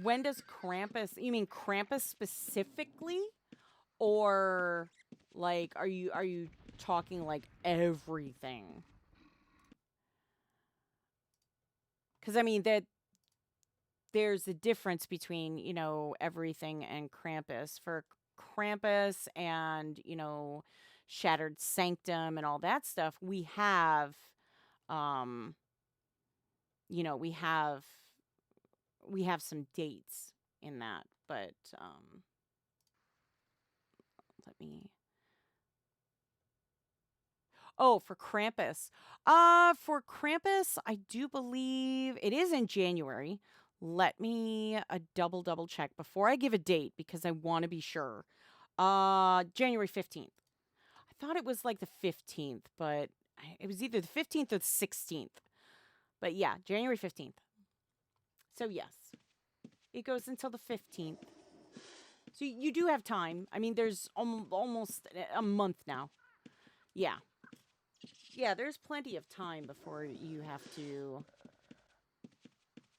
When does Krampus, you mean Krampus specifically? Or like are you talking like everything? Cuz I mean that there's a difference between, you know, everything and Krampus. For Krampus and, you know, Shattered Sanctum and all that stuff, we have you know, we have some dates in that, but let me Oh, for Krampus. For Krampus, I do believe it is in January. Let me double check before I give a date because I want to be sure. January 15th. I thought it was like the 15th, but it was either the 15th or the 16th. But yeah, January 15th. So yes, it goes until the 15th. So you do have time. I mean, there's almost a month now. Yeah. Yeah, there's plenty of time before you have to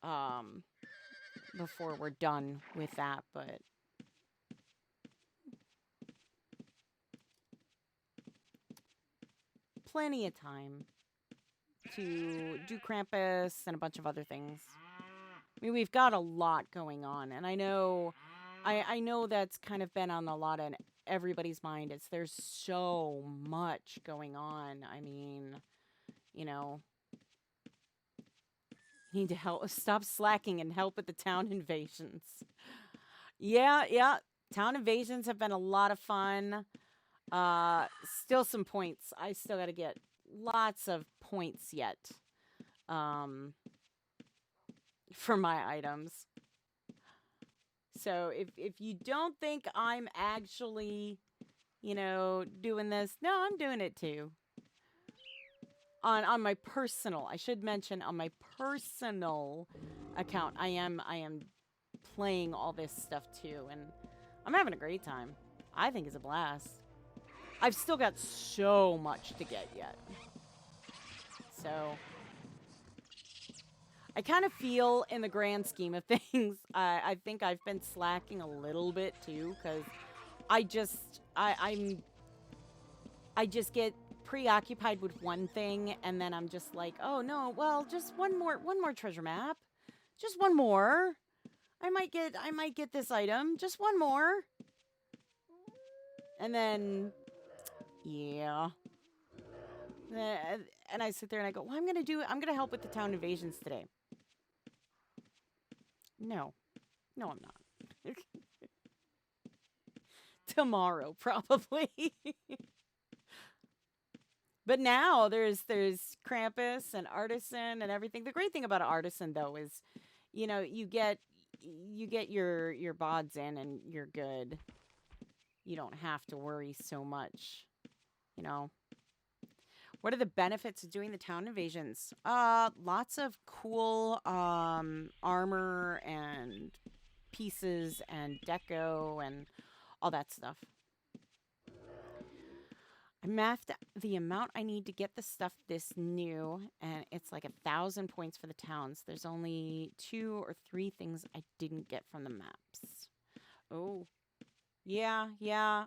um before we're done with that, but plenty of time to do Krampus and a bunch of other things. I mean, we've got a lot going on, and I know that's kind of been on a lot of everybody's mind. It's there's so much going on. I mean, you know, you need to help stop slacking and help with the town invasions. Yeah, yeah. Town invasions have been a lot of fun. Still some points. I still got to get lots of points yet. For my items. So if you don't think I'm actually, doing this, no, I'm doing it too. On my personal, I should mention on my personal account, I am playing all this stuff too, and I'm having a great time. I think it's a blast. I've still got so much to get yet. So I kind of feel in the grand scheme of things, I think I've been slacking a little bit too, because I just get preoccupied with one thing, and then I'm just like, oh no, well, just one more treasure map, just one more. I might get this item, just one more, and then yeah. And I sit there and I go, well, I'm gonna help with the town invasions today. No, no, I'm not. Tomorrow, probably. But now there's Krampus and Artisan and everything. The great thing about Artisan though is, you get your bods in and you're good. You don't have to worry so much. What are the benefits of doing the town invasions? Lots of cool armor and pieces and deco and all that stuff. I mathed the amount I need to get the stuff this new, and it's like 1,000 points for the towns. There's only 2 or 3 things I didn't get from the maps. Oh, yeah,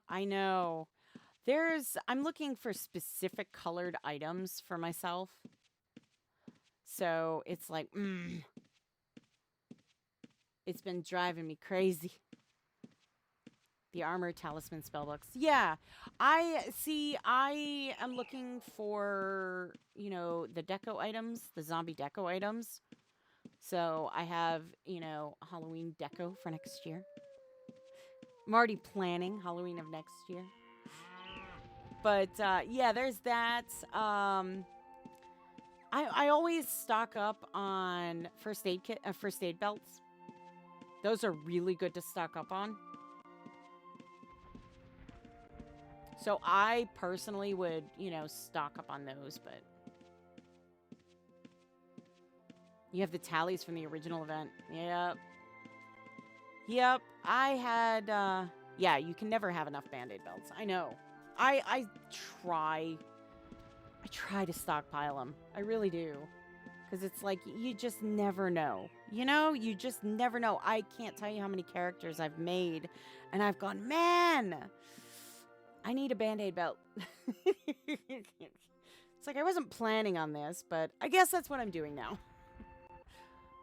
I know. I'm looking for specific colored items for myself. So it's like, it's been driving me crazy. The armor talisman spellbooks. Yeah, I am looking for, the deco items, the zombie deco items. So I have, Halloween deco for next year. I'm already planning Halloween of next year. But yeah, there's that. I always stock up on first aid belts. Those are really good to stock up on. So I personally would, stock up on those, but you have the tallies from the original event. Yep. I had, yeah, you can never have enough Band-Aid belts. I know. I try to stockpile them. I really do. Because it's like, you just never know. You just never know. I can't tell you how many characters I've made. And I've gone, man, I need a Band-Aid belt. It's like, I wasn't planning on this, but I guess that's what I'm doing now.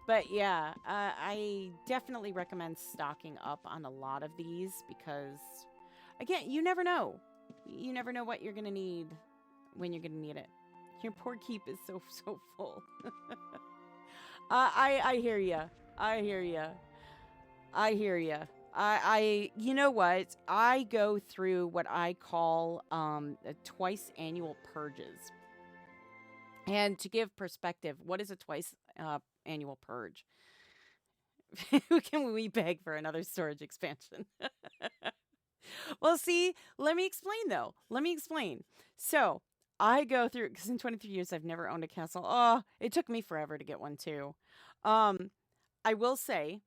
But yeah, I definitely recommend stocking up on a lot of these because, again, you never know. You never know what you're going to need when you're going to need it. Your poor keep is so full. I hear ya. I hear ya. you know what? I go through what I call twice annual purges. And to give perspective, what is a twice annual purge? Can we beg for another storage expansion? Well, see, let me explain though. Let me explain. So I go through, because in 23 years I've never owned a castle. Oh, it took me forever to get one too. Um, I will say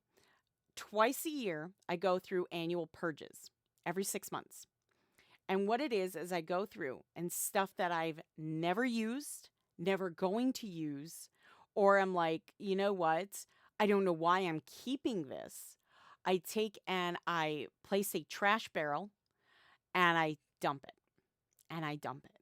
twice a year I go through annual purges every 6 months. And what it is I go through and stuff that I've never used, never going to use, or I'm like, you know what? I don't know why I'm keeping this. I take and I place a trash barrel and I dump it and I dump it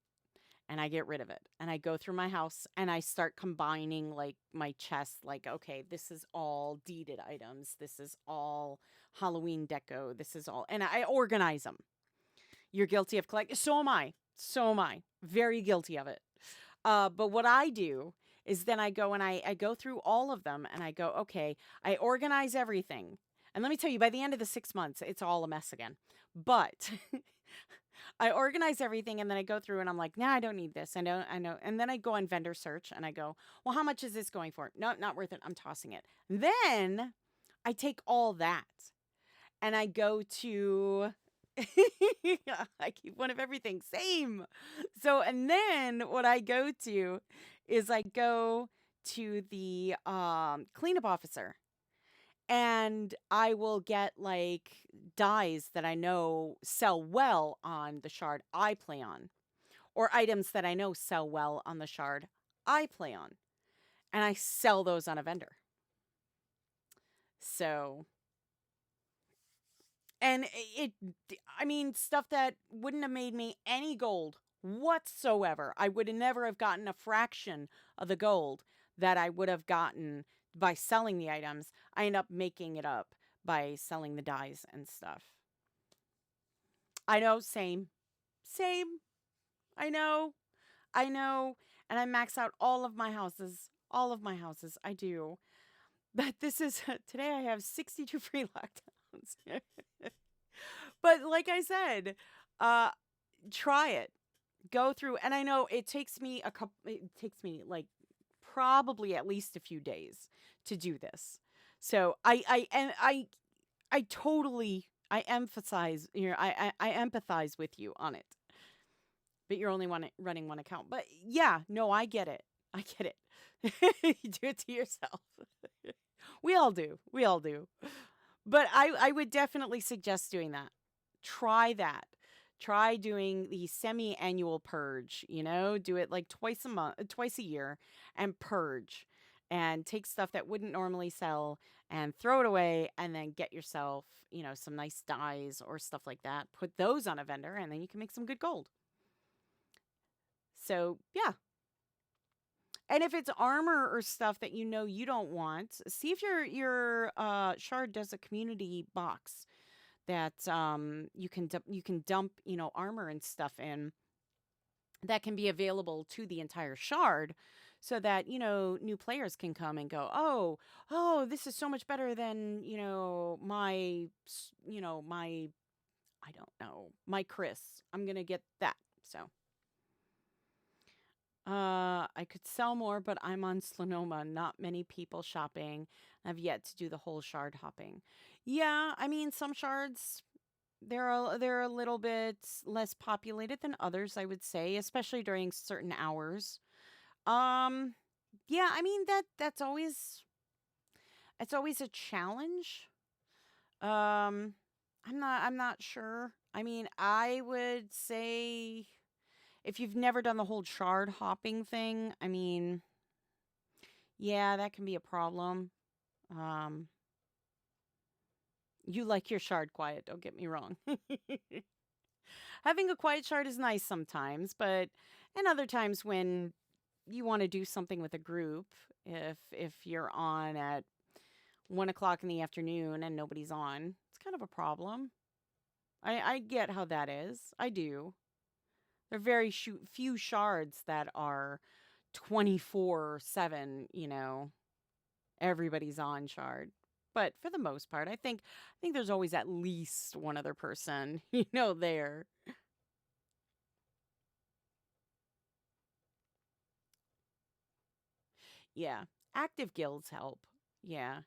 and I get rid of it. And I go through my house and I start combining like my chest, like, okay, this is all deeded items. This is all Halloween deco. This is all, and I organize them. You're guilty of collecting. So am I. So am I. Very guilty of it. But what I do is then I go and I go through all of them and I go, okay, I organize everything. And let me tell you, by the end of the 6 months, it's all a mess again. But I organize everything and then I go through and I'm like, nah, I don't need this. I know. And then I go on vendor search and I go, well, how much is this going for? No, not worth it. I'm tossing it. Then I take all that and I go to I keep one of everything. Same. So, and then what I go to is I go to the cleanup officer and I will get like dyes that I know sell well on the shard I play on, or items that I know sell well on the shard I play on, and I sell those on a vendor. So, and I mean, stuff that wouldn't have made me any gold whatsoever. I would have never have gotten a fraction of the gold that I would have gotten by selling the items. I end up making it up by selling the dyes and stuff. I know, same. Same. I know. I know. And I max out all of my houses. All of my houses. I do. But this is, today I have 62 free lockdowns. But like I said, try it. Go through, and I know it takes me like probably at least a few days to do this. So I totally I emphasize, I empathize with you on it. But you're only running one account. But yeah, no, I get it. I get it. You do it to yourself. We all do. We all do. But I would definitely suggest doing that. Try that. Try doing the semi-annual purge, do it like twice a month, twice a year, and purge and take stuff that wouldn't normally sell and throw it away, and then get yourself, some nice dyes or stuff like that. Put those on a vendor and then you can make some good gold. So, yeah. And if it's armor or stuff that you don't want, see if your shard does a community box that you can dump armor and stuff in that can be available to the entire shard, so that new players can come and go, oh, this is so much better than my my, I don't know, my Chris. I'm gonna get that. So I could sell more, but I'm on Slanoma. Not many people shopping. I've yet to do the whole shard hopping. Yeah, I mean, some shards, they're a little bit less populated than others, I would say, especially during certain hours. Um, yeah, I mean that's always it's always a challenge. Um, I'm not sure. I mean, I would say if you've never done the whole shard hopping thing, I mean, yeah, that can be a problem. Um, you like your shard quiet, don't get me wrong. Having a quiet shard is nice sometimes, but and other times when you want to do something with a group, if you're on at 1 o'clock in the afternoon and nobody's on, it's kind of a problem. I get how that is. I do. There are very few shards that are 24/7, everybody's on shard. But for the most part, I think there's always at least one other person, there. Yeah. Active guilds help. Yeah.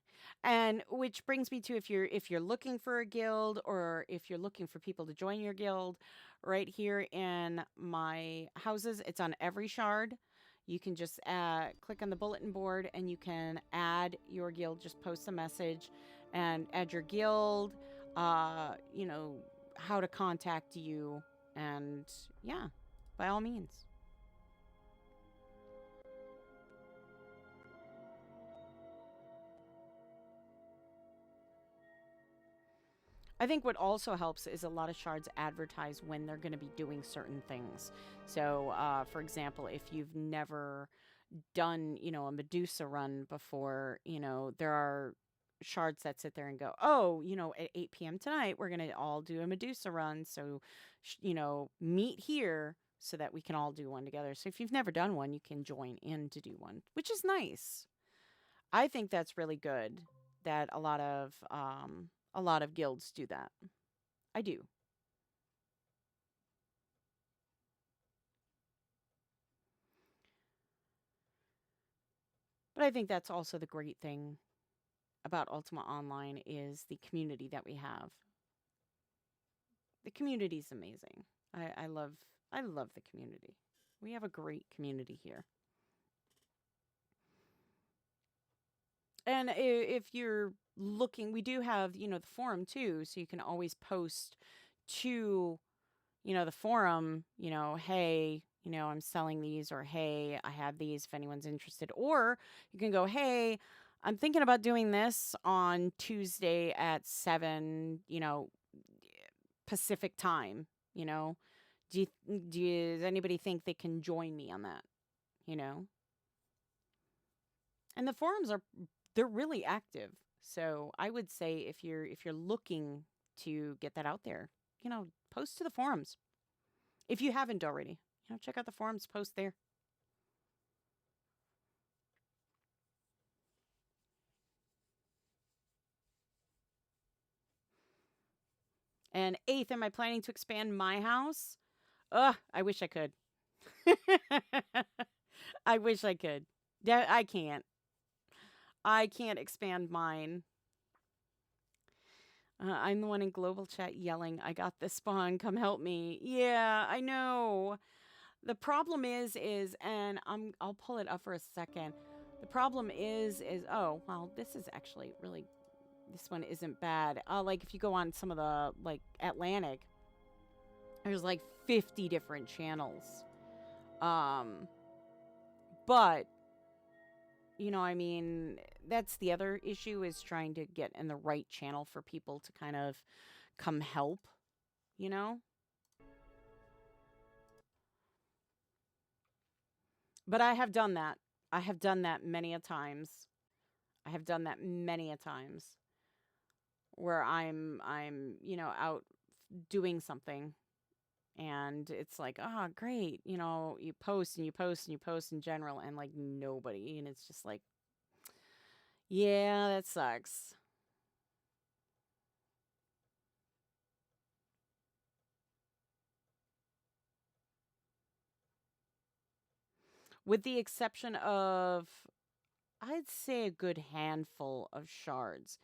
And which brings me to if you're looking for a guild or if you're looking for people to join your guild, right here in my houses, it's on every shard. You can just click on the bulletin board and you can add your guild, just post a message and add your guild, you know, how to contact you, and yeah, by all means. I think what also helps is a lot of shards advertise when they're going to be doing certain things. So, for example, if you've never done, a Medusa run before, there are shards that sit there and go, oh, at 8 p.m. tonight, we're going to all do a Medusa run. So, meet here so that we can all do one together. So if you've never done one, you can join in to do one, which is nice. I think that's really good that a lot of guilds do that. I do. But I think that's also the great thing about Ultima Online is the community that we have. The community is amazing. I love the community. We have a great community here. And if you're looking, we do have, the forum too, so you can always post to, the forum, hey, I'm selling these, or hey, I have these if anyone's interested. Or you can go, hey, I'm thinking about doing this on Tuesday at 7, Pacific time, you know. Does anybody think they can join me on that, you know? And the forums they're really active. So I would say if you're looking to get that out there, post to the forums. If you haven't already, check out the forums, post there. And eighth, am I planning to expand my house? Ugh, I wish I could. I wish I could. I can't. I can't expand mine. I'm the one in global chat yelling, I got this spawn, come help me. Yeah, I know. The problem and I'll pull it up for a second. The problem oh, well, this is actually really, this one isn't bad. Like if you go on some of the, like Atlantic, there's like 50 different channels. But I mean, that's the other issue is trying to get in the right channel for people to kind of come help, you know? But I have done that. I have done that many a times. I have done that many a times where I'm, out doing something and it's like, "Oh, great." You post and you post and you post in general and like nobody, and it's just like, "Yeah, that sucks." With the exception of, I'd say, a good handful of shards.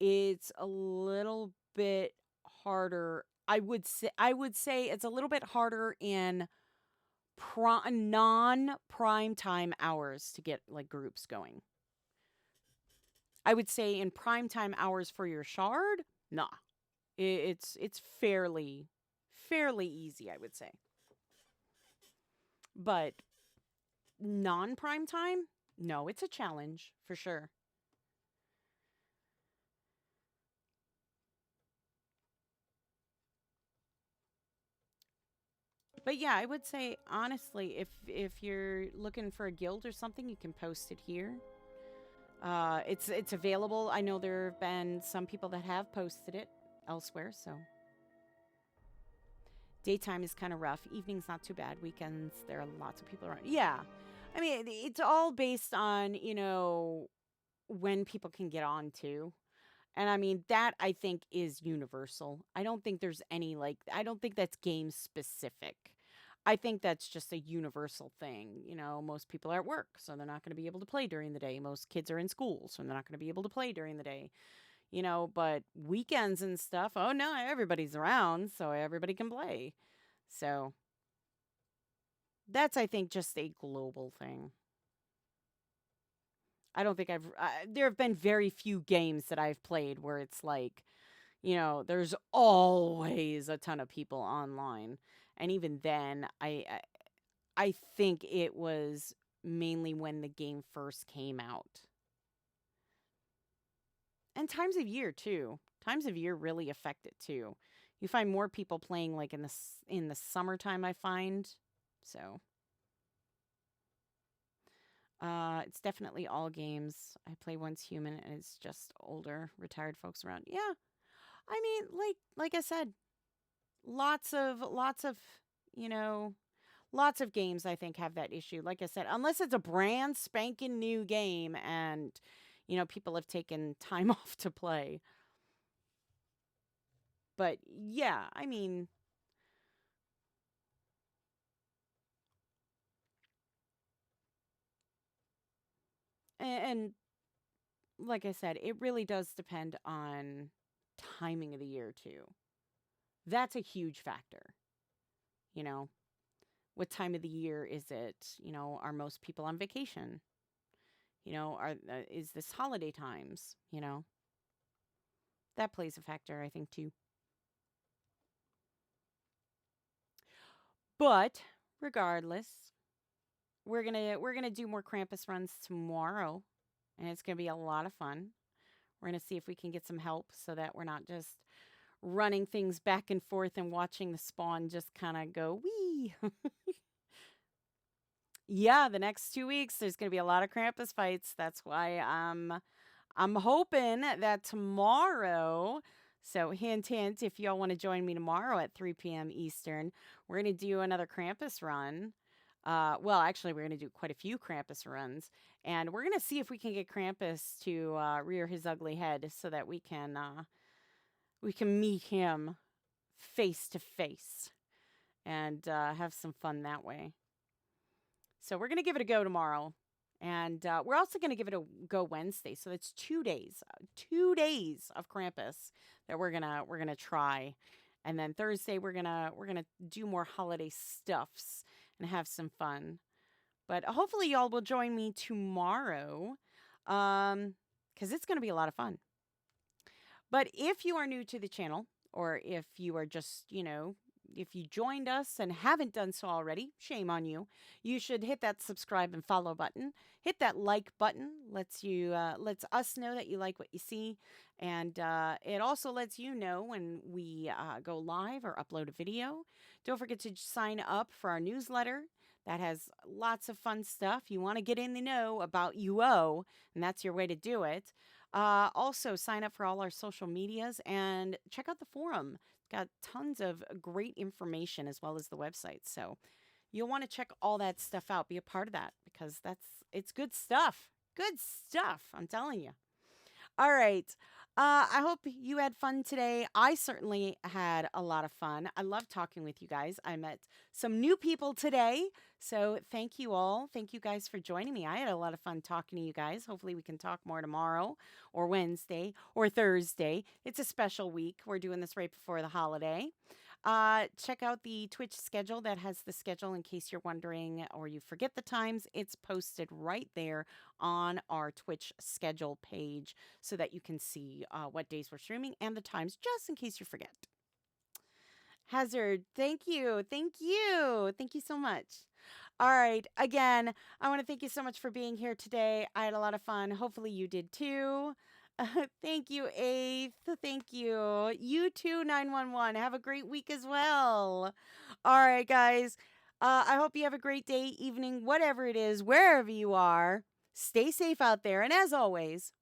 It's a little bit harder. I would say it's a little bit harder in non prime hours to get like groups going. I would say in prime time hours for your shard, nah. It's fairly easy, I would say. But non prime time, no, it's a challenge for sure. But yeah, I would say honestly, if you're looking for a guild or something, you can post it here. It's available. I know there have been some people that have posted it elsewhere, so daytime is kind of rough. Evening's not too bad. Weekends there are lots of people around. Yeah, I mean it's all based on when people can get on too. And I mean, that I think is universal. I don't think there's any like, I don't think that's game specific. I think that's just a universal thing. Most people are at work, so they're not going to be able to play during the day. Most kids are in school, so they're not going to be able to play during the day. But weekends and stuff, oh no, everybody's around, so everybody can play. So that's, I think, just a global thing. I don't think there have been very few games that I've played where it's like, there's always a ton of people online. And even then, I think it was mainly when the game first came out. And times of year too. Times of year really affect it too. You find more people playing like in the summertime, I find. So, it's definitely all games. I play once human and it's just older retired folks around. Yeah. I mean, like I said, lots of, you know, lots of games I think have that issue. Like I said, unless it's a brand spanking new game and people have taken time off to play. But yeah, I mean, and like I said, it really does depend on timing of the year too. That's a huge factor. You know, what time of the year is it? Are most people on vacation? Are is this holiday times? That plays a factor, I think, too. But regardless, we're gonna do more Krampus runs tomorrow, and it's gonna be a lot of fun. We're gonna see if we can get some help so that we're not just running things back and forth and watching the spawn just kind of go wee. Yeah, the next 2 weeks there's gonna be a lot of Krampus fights. That's why I'm hoping that tomorrow. So hint, hint. If y'all want to join me tomorrow at 3 p.m. Eastern, we're gonna do another Krampus run. Well, actually, we're gonna do quite a few Krampus runs, and we're gonna see if we can get Krampus to rear his ugly head so that we can meet him face to face and have some fun that way. So we're gonna give it a go tomorrow, and we're also gonna give it a go Wednesday. So that's 2 days of Krampus that we're gonna try, and then Thursday we're gonna do more holiday stuffs and have some fun. But hopefully y'all will join me tomorrow, because it's gonna be a lot of fun. But if you are new to the channel, or if you are just, if you joined us and haven't done so already, shame on you. You should hit that subscribe and follow button. Hit that like button. Lets us know that you like what you see, and it also lets you know when we go live or upload a video. Don't forget to sign up for our newsletter. That has lots of fun stuff. You want to get in the know about UO, and that's your way to do it. Also, sign up for all our social medias and check out the forum. Got tons of great information as well as the website. So you'll want to check all that stuff out. Be a part of that because it's good stuff. Good stuff. I'm telling you. All right. I hope you had fun today. I certainly had a lot of fun. I love talking with you guys. I met some new people today. So thank you all. Thank you guys for joining me. I had a lot of fun talking to you guys. Hopefully we can talk more tomorrow or Wednesday or Thursday. It's a special week. We're doing this right before the holiday. Check out the Twitch schedule that has the schedule in case you're wondering or you forget the times. It's posted right there on our Twitch schedule page so that you can see what days we're streaming and the times just in case you forget. Hazard, thank you. Thank you. Thank you so much. All right. Again, I want to thank you so much for being here today. I had a lot of fun. Hopefully you did too. Thank you, Eighth. Thank you. You too, 911. Have a great week as well. All right, guys. I hope you have a great day, evening, whatever it is, wherever you are. Stay safe out there. And as always,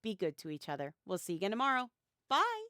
be good to each other. We'll see you again tomorrow. Bye.